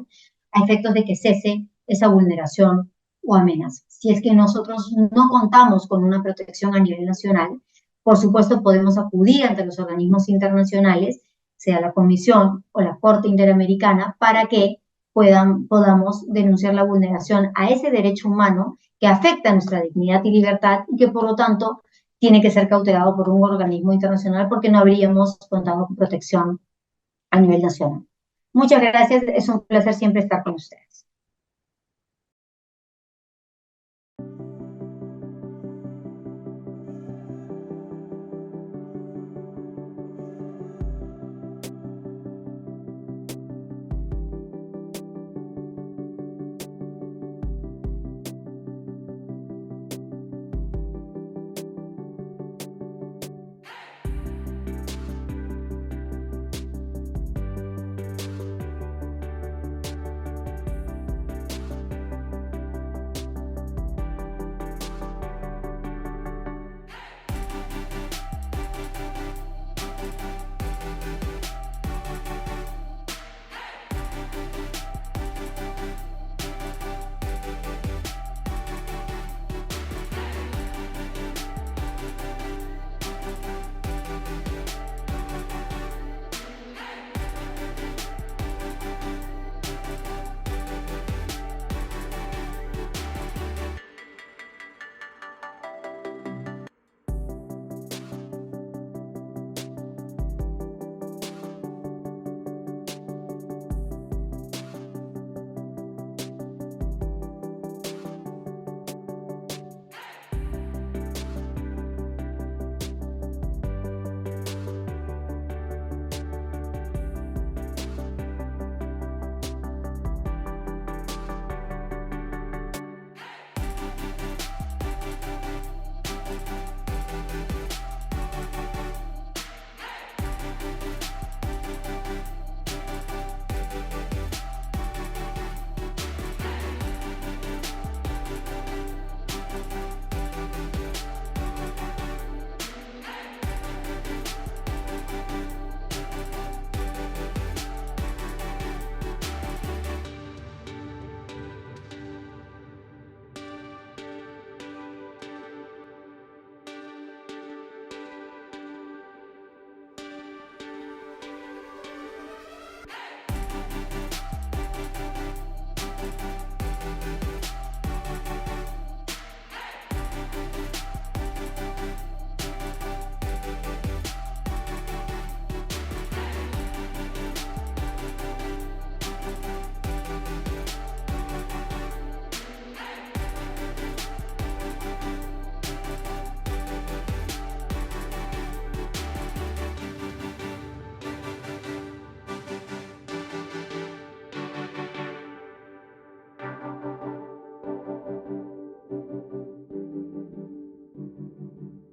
a efectos de que cese esa vulneración o amenaza. Si es que nosotros no contamos con una protección a nivel nacional, por supuesto podemos acudir ante los organismos internacionales, sea la Comisión o la Corte Interamericana, para que podamos denunciar la vulneración a ese derecho humano que afecta a nuestra dignidad y libertad y que por lo tanto tiene que ser cautelado por un organismo internacional porque no habríamos contado con protección a nivel nacional. Muchas gracias, es un placer siempre estar con ustedes.